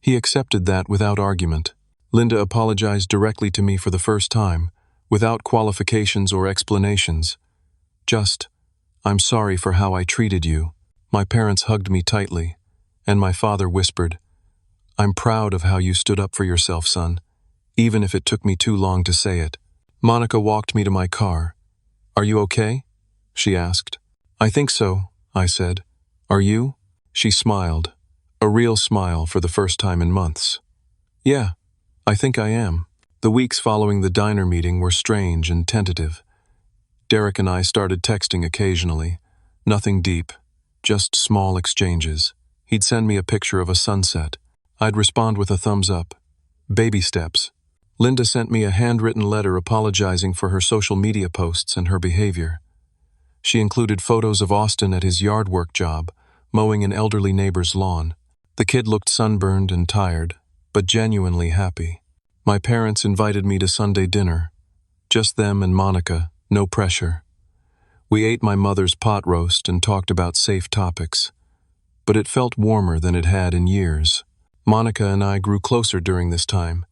He accepted that without argument. Linda apologized directly to me for the first time, without qualifications or explanations. Just, I'm sorry for how I treated you. My parents hugged me tightly, and my father whispered, I'm proud of how you stood up for yourself, son, even if it took me too long to say it. Monica walked me to my car. Are you okay? She asked. I think so, I said. Are you? She smiled, a real smile for the first time in months. Yeah, I think I am. The weeks following the diner meeting were strange and tentative. Derek and I started texting occasionally. Nothing deep, just small exchanges. He'd send me a picture of a sunset. I'd respond with a thumbs up. Baby steps. Linda sent me a handwritten letter apologizing for her social media posts and her behavior. She included photos of Austin at his yard work job, mowing an elderly neighbor's lawn. The kid looked sunburned and tired, but genuinely happy. My parents invited me to Sunday dinner. Just them and Monica, no pressure. We ate my mother's pot roast and talked about safe topics. But it felt warmer than it had in years. Monica and I grew closer during this time.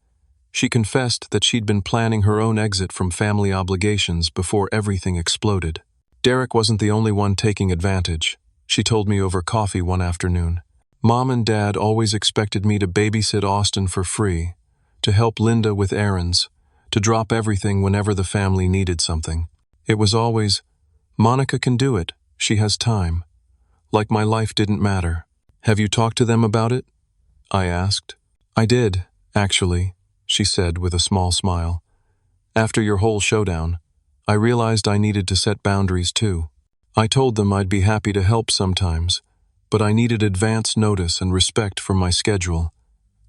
She confessed that she'd been planning her own exit from family obligations before everything exploded. Derek wasn't the only one taking advantage, she told me over coffee one afternoon. Mom and Dad always expected me to babysit Austin for free, to help Linda with errands, to drop everything whenever the family needed something. It was always, Monica can do it, she has time. Like my life didn't matter. Have you talked to them about it? I asked. I did, actually, she said with a small smile. After your whole showdown, I realized I needed to set boundaries too. I told them I'd be happy to help sometimes, but I needed advance notice and respect for my schedule.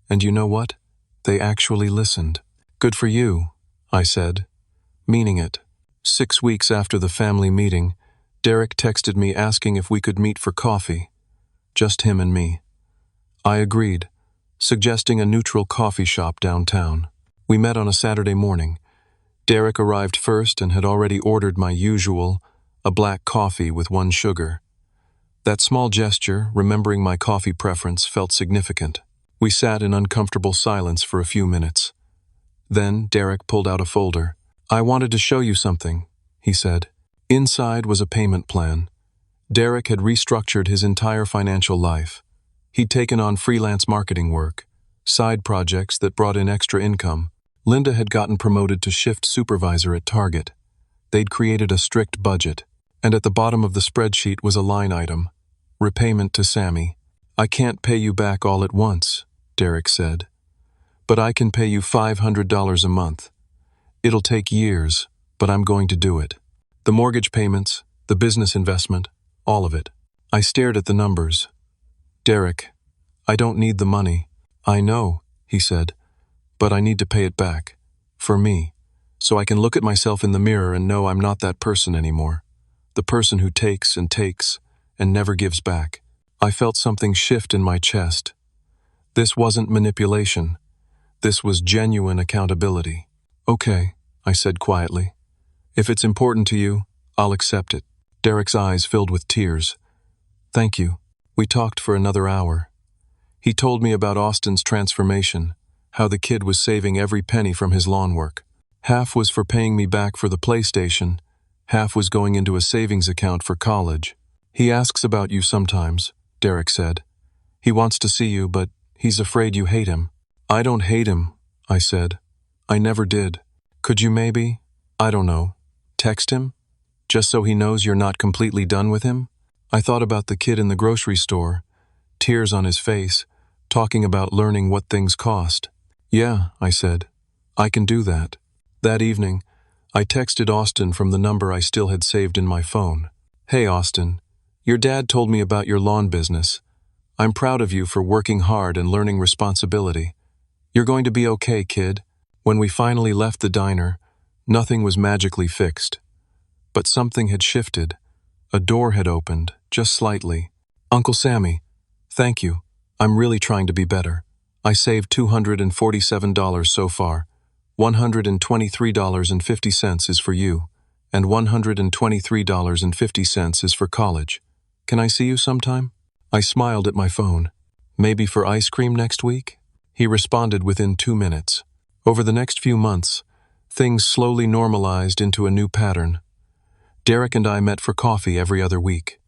And you know what? They actually listened. Good for you, I said, meaning it. 6 weeks after the family meeting, Derek texted me asking if we could meet for coffee. Just him and me. I agreed, suggesting a neutral coffee shop downtown. We met on a Saturday morning. Derek arrived first and had already ordered my usual, a black coffee with 1 sugar. That small gesture, remembering my coffee preference, felt significant. We sat in uncomfortable silence for a few minutes. Then Derek pulled out a folder. I wanted to show you something, he said. Inside was a payment plan. Derek had restructured his entire financial life. He'd taken on freelance marketing work, side projects that brought in extra income. Linda had gotten promoted to shift supervisor at Target. They'd created a strict budget, and at the bottom of the spreadsheet was a line item, repayment to Sammy. I can't pay you back all at once, Derek said, but I can pay you $500 a month. It'll take years, but I'm going to do it. The mortgage payments, the business investment, all of it. I stared at the numbers. Derek, I don't need the money. I know, he said, but I need to pay it back. For me. So I can look at myself in the mirror and know I'm not that person anymore. The person who takes and never gives back. I felt something shift in my chest. This wasn't manipulation. This was genuine accountability. Okay, I said quietly. If it's important to you, I'll accept it. Derek's eyes filled with tears. Thank you. We talked for another hour. He told me about Austin's transformation, how the kid was saving every penny from his lawn work. Half was for paying me back for the PlayStation, half was going into a savings account for college. He asks about you sometimes, Derek said. He wants to see you, but he's afraid you hate him. I don't hate him, I said. I never did. Could you maybe, I don't know, text him? Just so he knows you're not completely done with him? I thought about the kid in the grocery store, tears on his face, talking about learning what things cost. Yeah, I said. I can do that. That evening, I texted Austin from the number I still had saved in my phone. Hey Austin, your dad told me about your lawn business. I'm proud of you for working hard and learning responsibility. You're going to be okay, kid. When we finally left the diner, nothing was magically fixed. But something had shifted. A door had opened, just slightly. Uncle Sammy, thank you. I'm really trying to be better. I saved $247 so far. $123.50 is for you, and $123.50 is for college. Can I see you sometime? I smiled at my phone. Maybe for ice cream next week? He responded within 2 minutes. Over the next few months, things slowly normalized into a new pattern. Derek and I met for coffee every other week.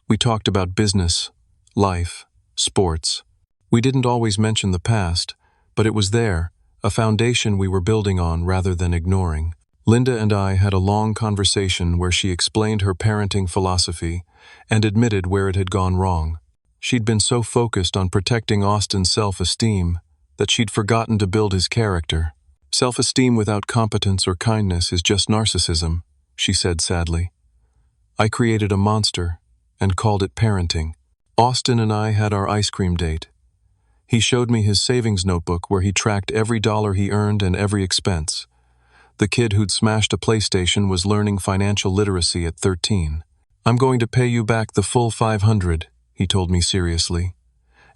We talked about business, life, sports. We didn't always mention the past, but it was there, a foundation we were building on rather than ignoring. Linda and I had a long conversation where she explained her parenting philosophy and admitted where it had gone wrong. She'd been so focused on protecting Austin's self-esteem that she'd forgotten to build his character. Self-esteem without competence or kindness is just narcissism, she said sadly. I created a monster and called it parenting. Austin and I had our ice cream date. He showed me his savings notebook where he tracked every dollar he earned and every expense. The kid who'd smashed a PlayStation was learning financial literacy at 13. I'm going to pay you back the full $500, he told me seriously.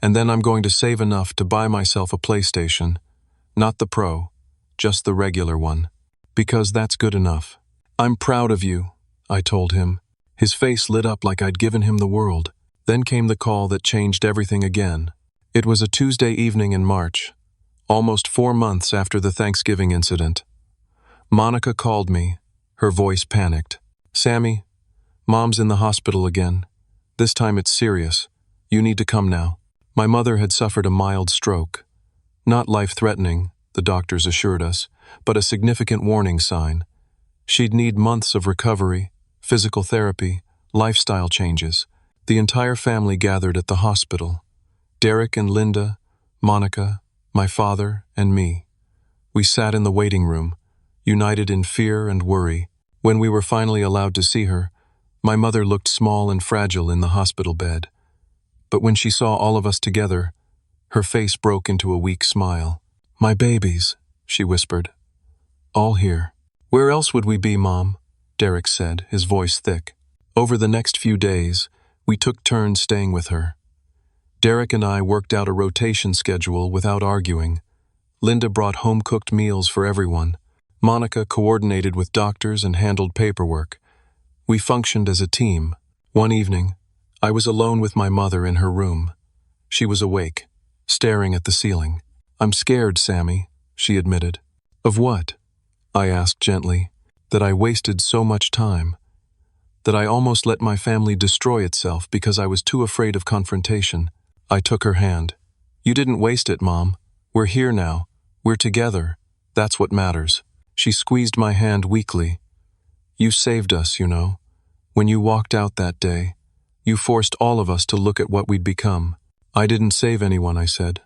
And then I'm going to save enough to buy myself a PlayStation. Not the Pro, just the regular one. Because that's good enough. I'm proud of you, I told him. His face lit up like I'd given him the world. Then came the call that changed everything again. It was a Tuesday evening in March, almost 4 months after the Thanksgiving incident. Monica called me, her voice panicked. Sammy, Mom's in the hospital again. This time it's serious. You need to come now. My mother had suffered a mild stroke. Not life-threatening, the doctors assured us, but a significant warning sign. She'd need months of recovery, physical therapy, lifestyle changes. The entire family gathered at the hospital. Derek and Linda, Monica, my father, and me. We sat in the waiting room, united in fear and worry. When we were finally allowed to see her, my mother looked small and fragile in the hospital bed. But when she saw all of us together, her face broke into a weak smile. My babies, she whispered. All here. Where else would we be, Mom? Derek said, his voice thick. Over the next few days, we took turns staying with her. Derek and I worked out a rotation schedule without arguing. Linda brought home-cooked meals for everyone. Monica coordinated with doctors and handled paperwork. We functioned as a team. One evening, I was alone with my mother in her room. She was awake, staring at the ceiling. I'm scared, Sammy, she admitted. Of what? I asked gently. That I wasted so much time. That I almost let my family destroy itself because I was too afraid of confrontation. I took her hand. You didn't waste it, Mom. We're here now. We're together. That's what matters. She squeezed my hand weakly. You saved us, you know. When you walked out that day, you forced all of us to look at what we'd become. I didn't save anyone, I said.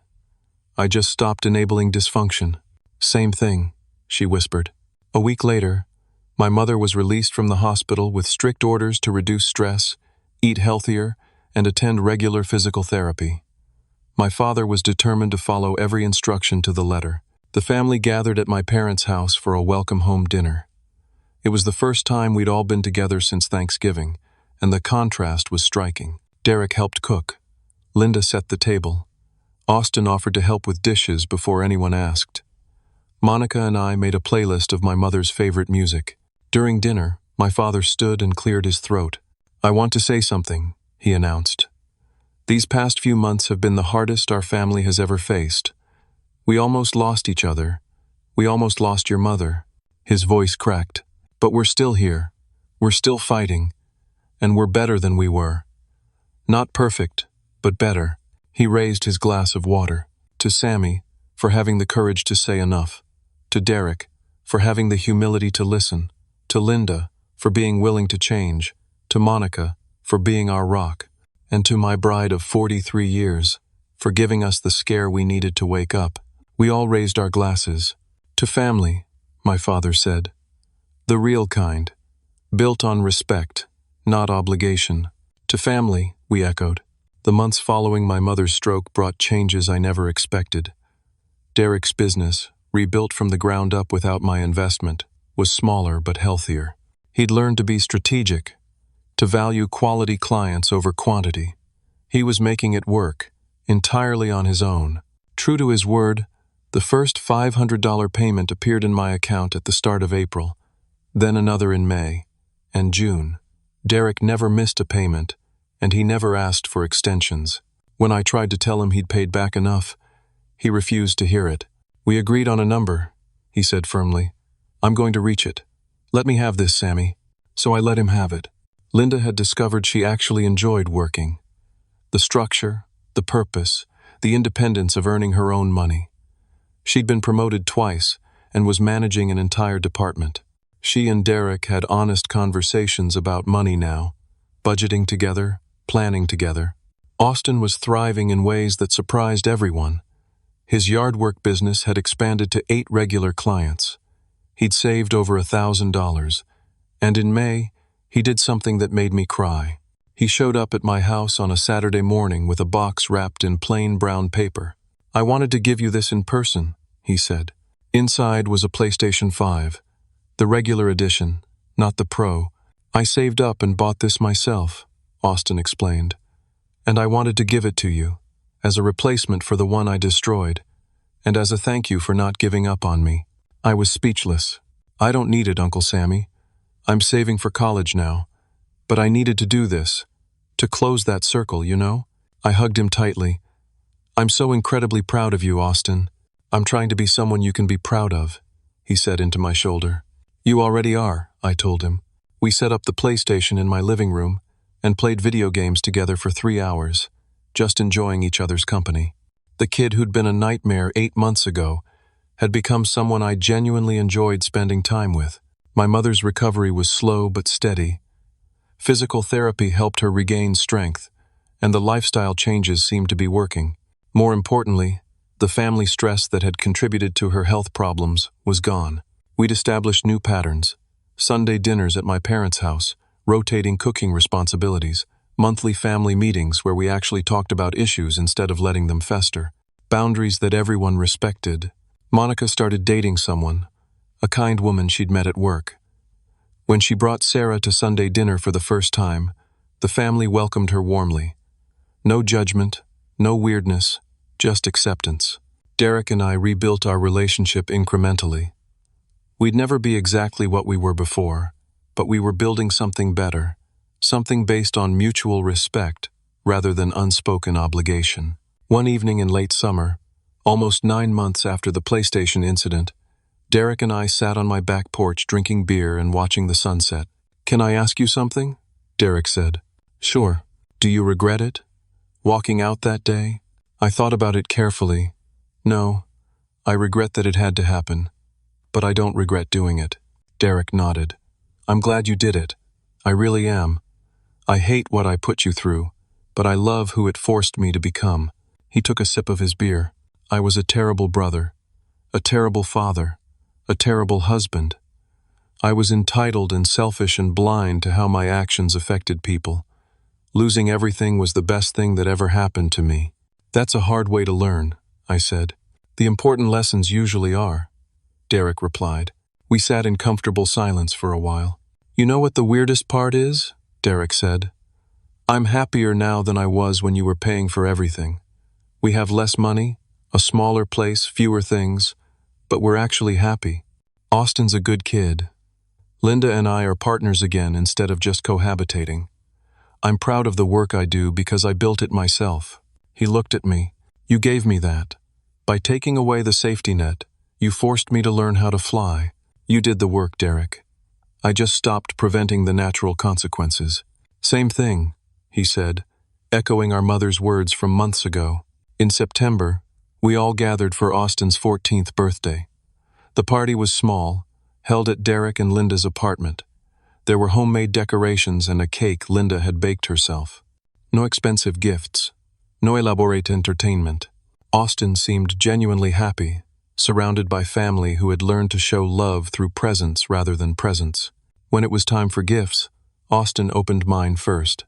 I just stopped enabling dysfunction. Same thing, she whispered. A week later, my mother was released from the hospital with strict orders to reduce stress, eat healthier, and attend regular physical therapy. My father was determined to follow every instruction to the letter. The family gathered at my parents' house for a welcome home dinner. It was the first time we'd all been together since Thanksgiving, and the contrast was striking. Derek helped cook. Linda set the table. Austin offered to help with dishes before anyone asked. Monica and I made a playlist of my mother's favorite music. During dinner, my father stood and cleared his throat. I want to say something, he announced. These past few months have been the hardest our family has ever faced. We almost lost each other. We almost lost your mother. His voice cracked. But we're still here. We're still fighting. And we're better than we were. Not perfect, but better. He raised his glass of water. To Sammy, for having the courage to say enough. To Derek, for having the humility to listen. To Linda, for being willing to change. To Monica, for being our rock. And to my bride of 43 years, for giving us the scare we needed to wake up. We all raised our glasses. To family, my father said. The real kind. Built on respect, not obligation. To family, we echoed. The months following my mother's stroke brought changes I never expected. Derek's business, rebuilt from the ground up without my investment, was smaller but healthier. He'd learned to be strategic, to value quality clients over quantity. He was making it work, entirely on his own. True to his word, the first $500 payment appeared in my account at the start of April, then another in May and June. Derek never missed a payment, and he never asked for extensions. When I tried to tell him he'd paid back enough, he refused to hear it. We agreed on a number, he said firmly. I'm going to reach it. Let me have this, Sammy. So I let him have it. Linda had discovered she actually enjoyed working. The structure, the purpose, the independence of earning her own money. She'd been promoted twice and was managing an entire department. She and Derek had honest conversations about money now, budgeting together, planning together. Austin was thriving in ways that surprised everyone. His yard work business had expanded to 8 regular clients. He'd saved over $1,000, and in May, he did something that made me cry. He showed up at my house on a Saturday morning with a box wrapped in plain brown paper. "I wanted to give you this in person," he said. Inside was a PlayStation 5, the regular edition, not the Pro. "I saved up and bought this myself," Austin explained. "And I wanted to give it to you, as a replacement for the one I destroyed, and as a thank you for not giving up on me." I was speechless. "I don't need it, Uncle Sammy. I'm saving for college now. But I needed to do this, to close that circle, you know?" I hugged him tightly. "I'm so incredibly proud of you, Austin. I'm trying to be someone you can be proud of," he said into my shoulder. "You already are," I told him. We set up the PlayStation in my living room and played video games together for 3 hours, just enjoying each other's company. The kid who'd been a nightmare 8 months ago had become someone I genuinely enjoyed spending time with. My mother's recovery was slow but steady. Physical therapy helped her regain strength, and the lifestyle changes seemed to be working. More importantly, the family stress that had contributed to her health problems was gone. We'd established new patterns: Sunday dinners at my parents' house, rotating cooking responsibilities, monthly family meetings where we actually talked about issues instead of letting them fester, boundaries that everyone respected. Monica started dating someone, a kind woman she'd met at work. When she brought Sarah to Sunday dinner for the first time, the family welcomed her warmly. No judgment, no weirdness, just acceptance. Derek and I rebuilt our relationship incrementally. We'd never be exactly what we were before, but we were building something better, something based on mutual respect rather than unspoken obligation. One evening in late summer, almost 9 months after the PlayStation incident, Derek and I sat on my back porch drinking beer and watching the sunset. "Can I ask you something?" Derek said. "Sure. Do you regret it? Walking out that day?" I thought about it carefully. "No, I regret that it had to happen, but I don't regret doing it." Derek nodded. "I'm glad you did it. I really am. I hate what I put you through, but I love who it forced me to become." He took a sip of his beer. "I was a terrible brother, a terrible father, a terrible husband. I was entitled and selfish and blind to how my actions affected people. Losing everything was the best thing that ever happened to me." "That's a hard way to learn," I said. "The important lessons usually are," Derek replied. We sat in comfortable silence for a while. "You know what the weirdest part is?" Derek said. "I'm happier now than I was when you were paying for everything. We have less money, a smaller place, fewer things, but we're actually happy. Austin's a good kid. Linda and I are partners again instead of just cohabitating. I'm proud of the work I do because I built it myself." He looked at me. "You gave me that. By taking away the safety net, you forced me to learn how to fly. You did the work, Derek. I just stopped preventing the natural consequences." "Same thing," he said, echoing our mother's words from months ago. In September, we all gathered for Austin's 14th birthday. The party was small, held at Derek and Linda's apartment. There were homemade decorations and a cake Linda had baked herself. No expensive gifts, no elaborate entertainment. Austin seemed genuinely happy, surrounded by family who had learned to show love through presence rather than presents. When it was time for gifts, Austin opened mine first.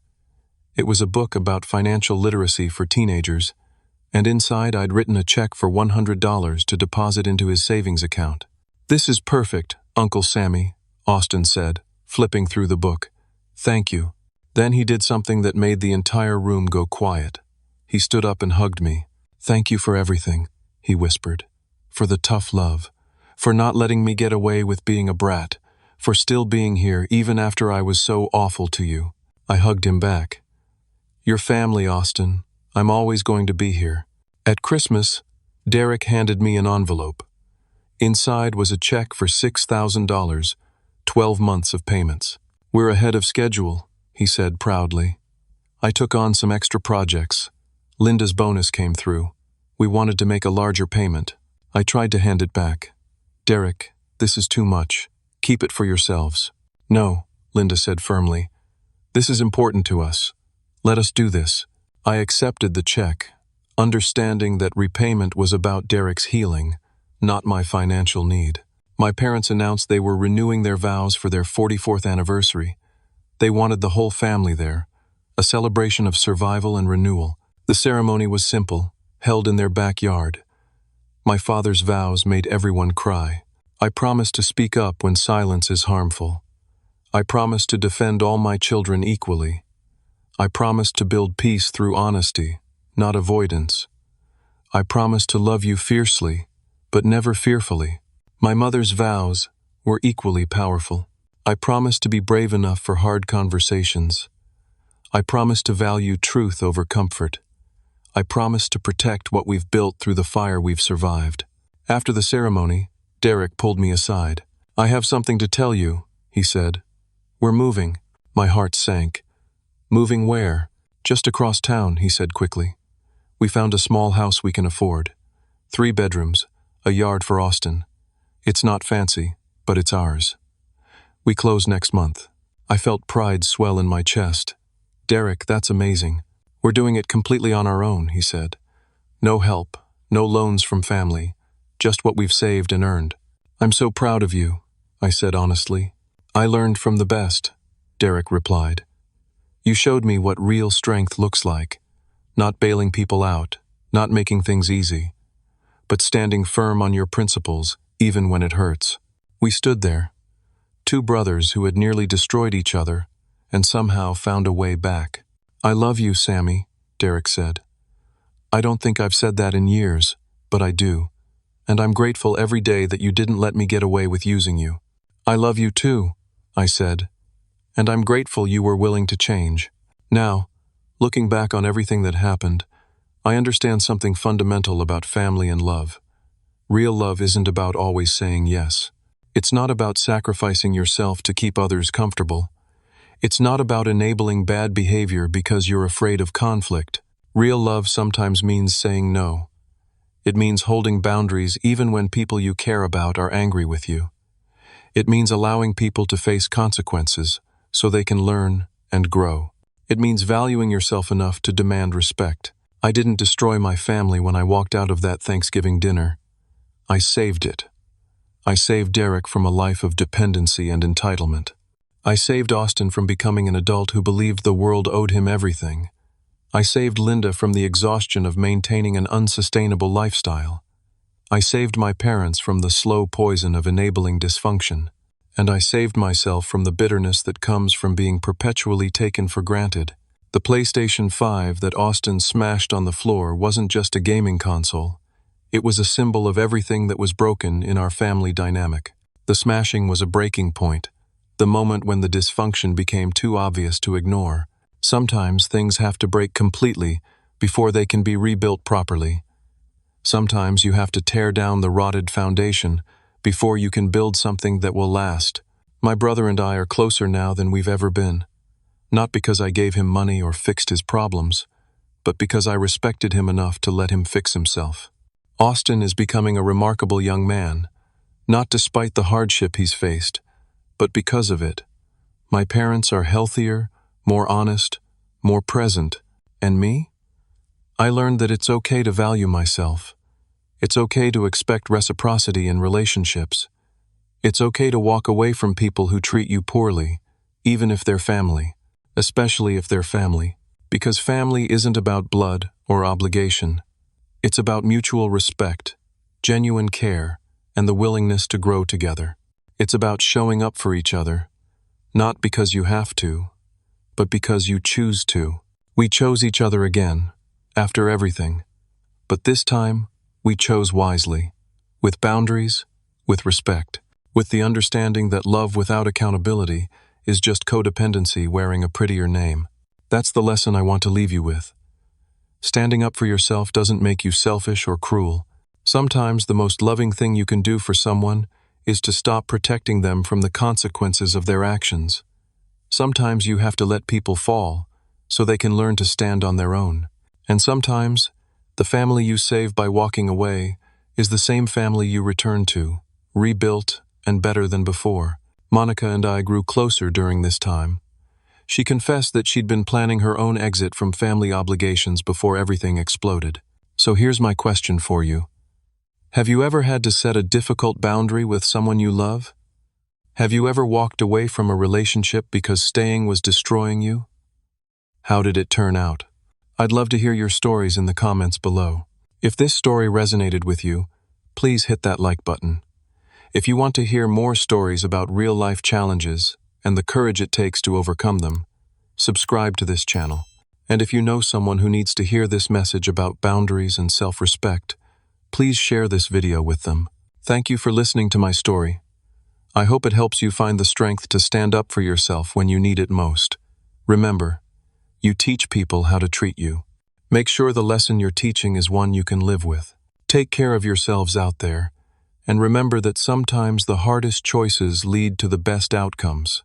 It was a book about financial literacy for teenagers, and inside I'd written a check for $100 to deposit into his savings account. "This is perfect, Uncle Sammy," Austin said, flipping through the book. "Thank you." Then he did something that made the entire room go quiet. He stood up and hugged me. "Thank you for everything," he whispered. "For the tough love, for not letting me get away with being a brat, for still being here even after I was so awful to you." I hugged him back. "Your family, Austin. I'm always going to be here." At Christmas, Derek handed me an envelope. Inside was a check for $6,000, 12 months of payments. "We're ahead of schedule," he said proudly. I took on some extra projects. Linda's bonus came through. We wanted to make a larger payment. I tried to hand it back. "Derek, this is too much. Keep it for yourselves." "No," Linda said firmly. "This is important to us. Let us do this." I accepted the check, understanding that repayment was about Derek's healing, not my financial need. My parents announced they were renewing their vows for their 44th anniversary. They wanted the whole family there, a celebration of survival and renewal. The ceremony was simple, held in their backyard. My father's vows made everyone cry. I promised to speak up when silence is harmful. I promised to defend all my children equally. I promised to build peace through honesty, not avoidance. I promised to love you fiercely, but never fearfully. My mother's vows were equally powerful. I promised to be brave enough for hard conversations. I promised to value truth over comfort. I promised to protect what we've built through the fire we've survived. After the ceremony, Derek pulled me aside. "I have something to tell you," he said. "We're moving." My heart sank. "Moving where?" "Just across town," he said quickly. "We found a small house we can afford. 3 bedrooms, a yard for Austin. It's not fancy, but it's ours. We close next month." I felt pride swell in my chest. "Derek, that's amazing. We're doing it completely on our own," he said. "No help, no loans from family, just what we've saved and earned." "I'm so proud of you," I said honestly. "I learned from the best," Derek replied. "You showed me what real strength looks like, not bailing people out, not making things easy, but standing firm on your principles, even when it hurts." We stood there, 2 brothers who had nearly destroyed each other, and somehow found a way back. "I love you, Sammy," Derek said. "I don't think I've said that in years, but I do, and I'm grateful every day that you didn't let me get away with using you." "I love you too," I said, "and I'm grateful you were willing to change." Now, looking back on everything that happened, I understand something fundamental about family and love. Real love isn't about always saying yes. It's not about sacrificing yourself to keep others comfortable. It's not about enabling bad behavior because you're afraid of conflict. Real love sometimes means saying no. It means holding boundaries even when people you care about are angry with you. It means allowing people to face consequences so they can learn and grow. It means valuing yourself enough to demand respect. I didn't destroy my family when I walked out of that Thanksgiving dinner. I saved it. I saved Derek from a life of dependency and entitlement. I saved Austin from becoming an adult who believed the world owed him everything. I saved Linda from the exhaustion of maintaining an unsustainable lifestyle. I saved my parents from the slow poison of enabling dysfunction. And I saved myself from the bitterness that comes from being perpetually taken for granted. The PlayStation 5 that Austin smashed on the floor wasn't just a gaming console. It was a symbol of everything that was broken in our family dynamic. The smashing was a breaking point, the moment when the dysfunction became too obvious to ignore. Sometimes things have to break completely before they can be rebuilt properly. Sometimes you have to tear down the rotted foundation before you can build something that will last. My brother and I are closer now than we've ever been. Not because I gave him money or fixed his problems, but because I respected him enough to let him fix himself. Austin is becoming a remarkable young man, not despite the hardship he's faced, but because of it. My parents are healthier, more honest, more present. And me? I learned that it's okay to value myself. It's okay to expect reciprocity in relationships. It's okay to walk away from people who treat you poorly, even if they're family, especially if they're family. Because family isn't about blood or obligation. It's about mutual respect, genuine care, and the willingness to grow together. It's about showing up for each other, not because you have to, but because you choose to. We chose each other again, after everything. But this time, we chose wisely, with boundaries, with respect, with the understanding that love without accountability is just codependency wearing a prettier name. That's the lesson I want to leave you with. Standing up for yourself doesn't make you selfish or cruel. Sometimes the most loving thing you can do for someone is to stop protecting them from the consequences of their actions. Sometimes you have to let people fall so they can learn to stand on their own. And sometimes, the family you save by walking away is the same family you return to, rebuilt and better than before. Monica and I grew closer during this time. She confessed that she'd been planning her own exit from family obligations before everything exploded. So here's my question for you. Have you ever had to set a difficult boundary with someone you love? Have you ever walked away from a relationship because staying was destroying you? How did it turn out? I'd love to hear your stories in the comments below. If this story resonated with you, please hit that like button. If you want to hear more stories about real-life challenges and the courage it takes to overcome them, subscribe to this channel. And if you know someone who needs to hear this message about boundaries and self-respect, please share this video with them. Thank you for listening to my story. I hope it helps you find the strength to stand up for yourself when you need it most. Remember, you teach people how to treat you. Make sure the lesson you're teaching is one you can live with. Take care of yourselves out there, and remember that sometimes the hardest choices lead to the best outcomes.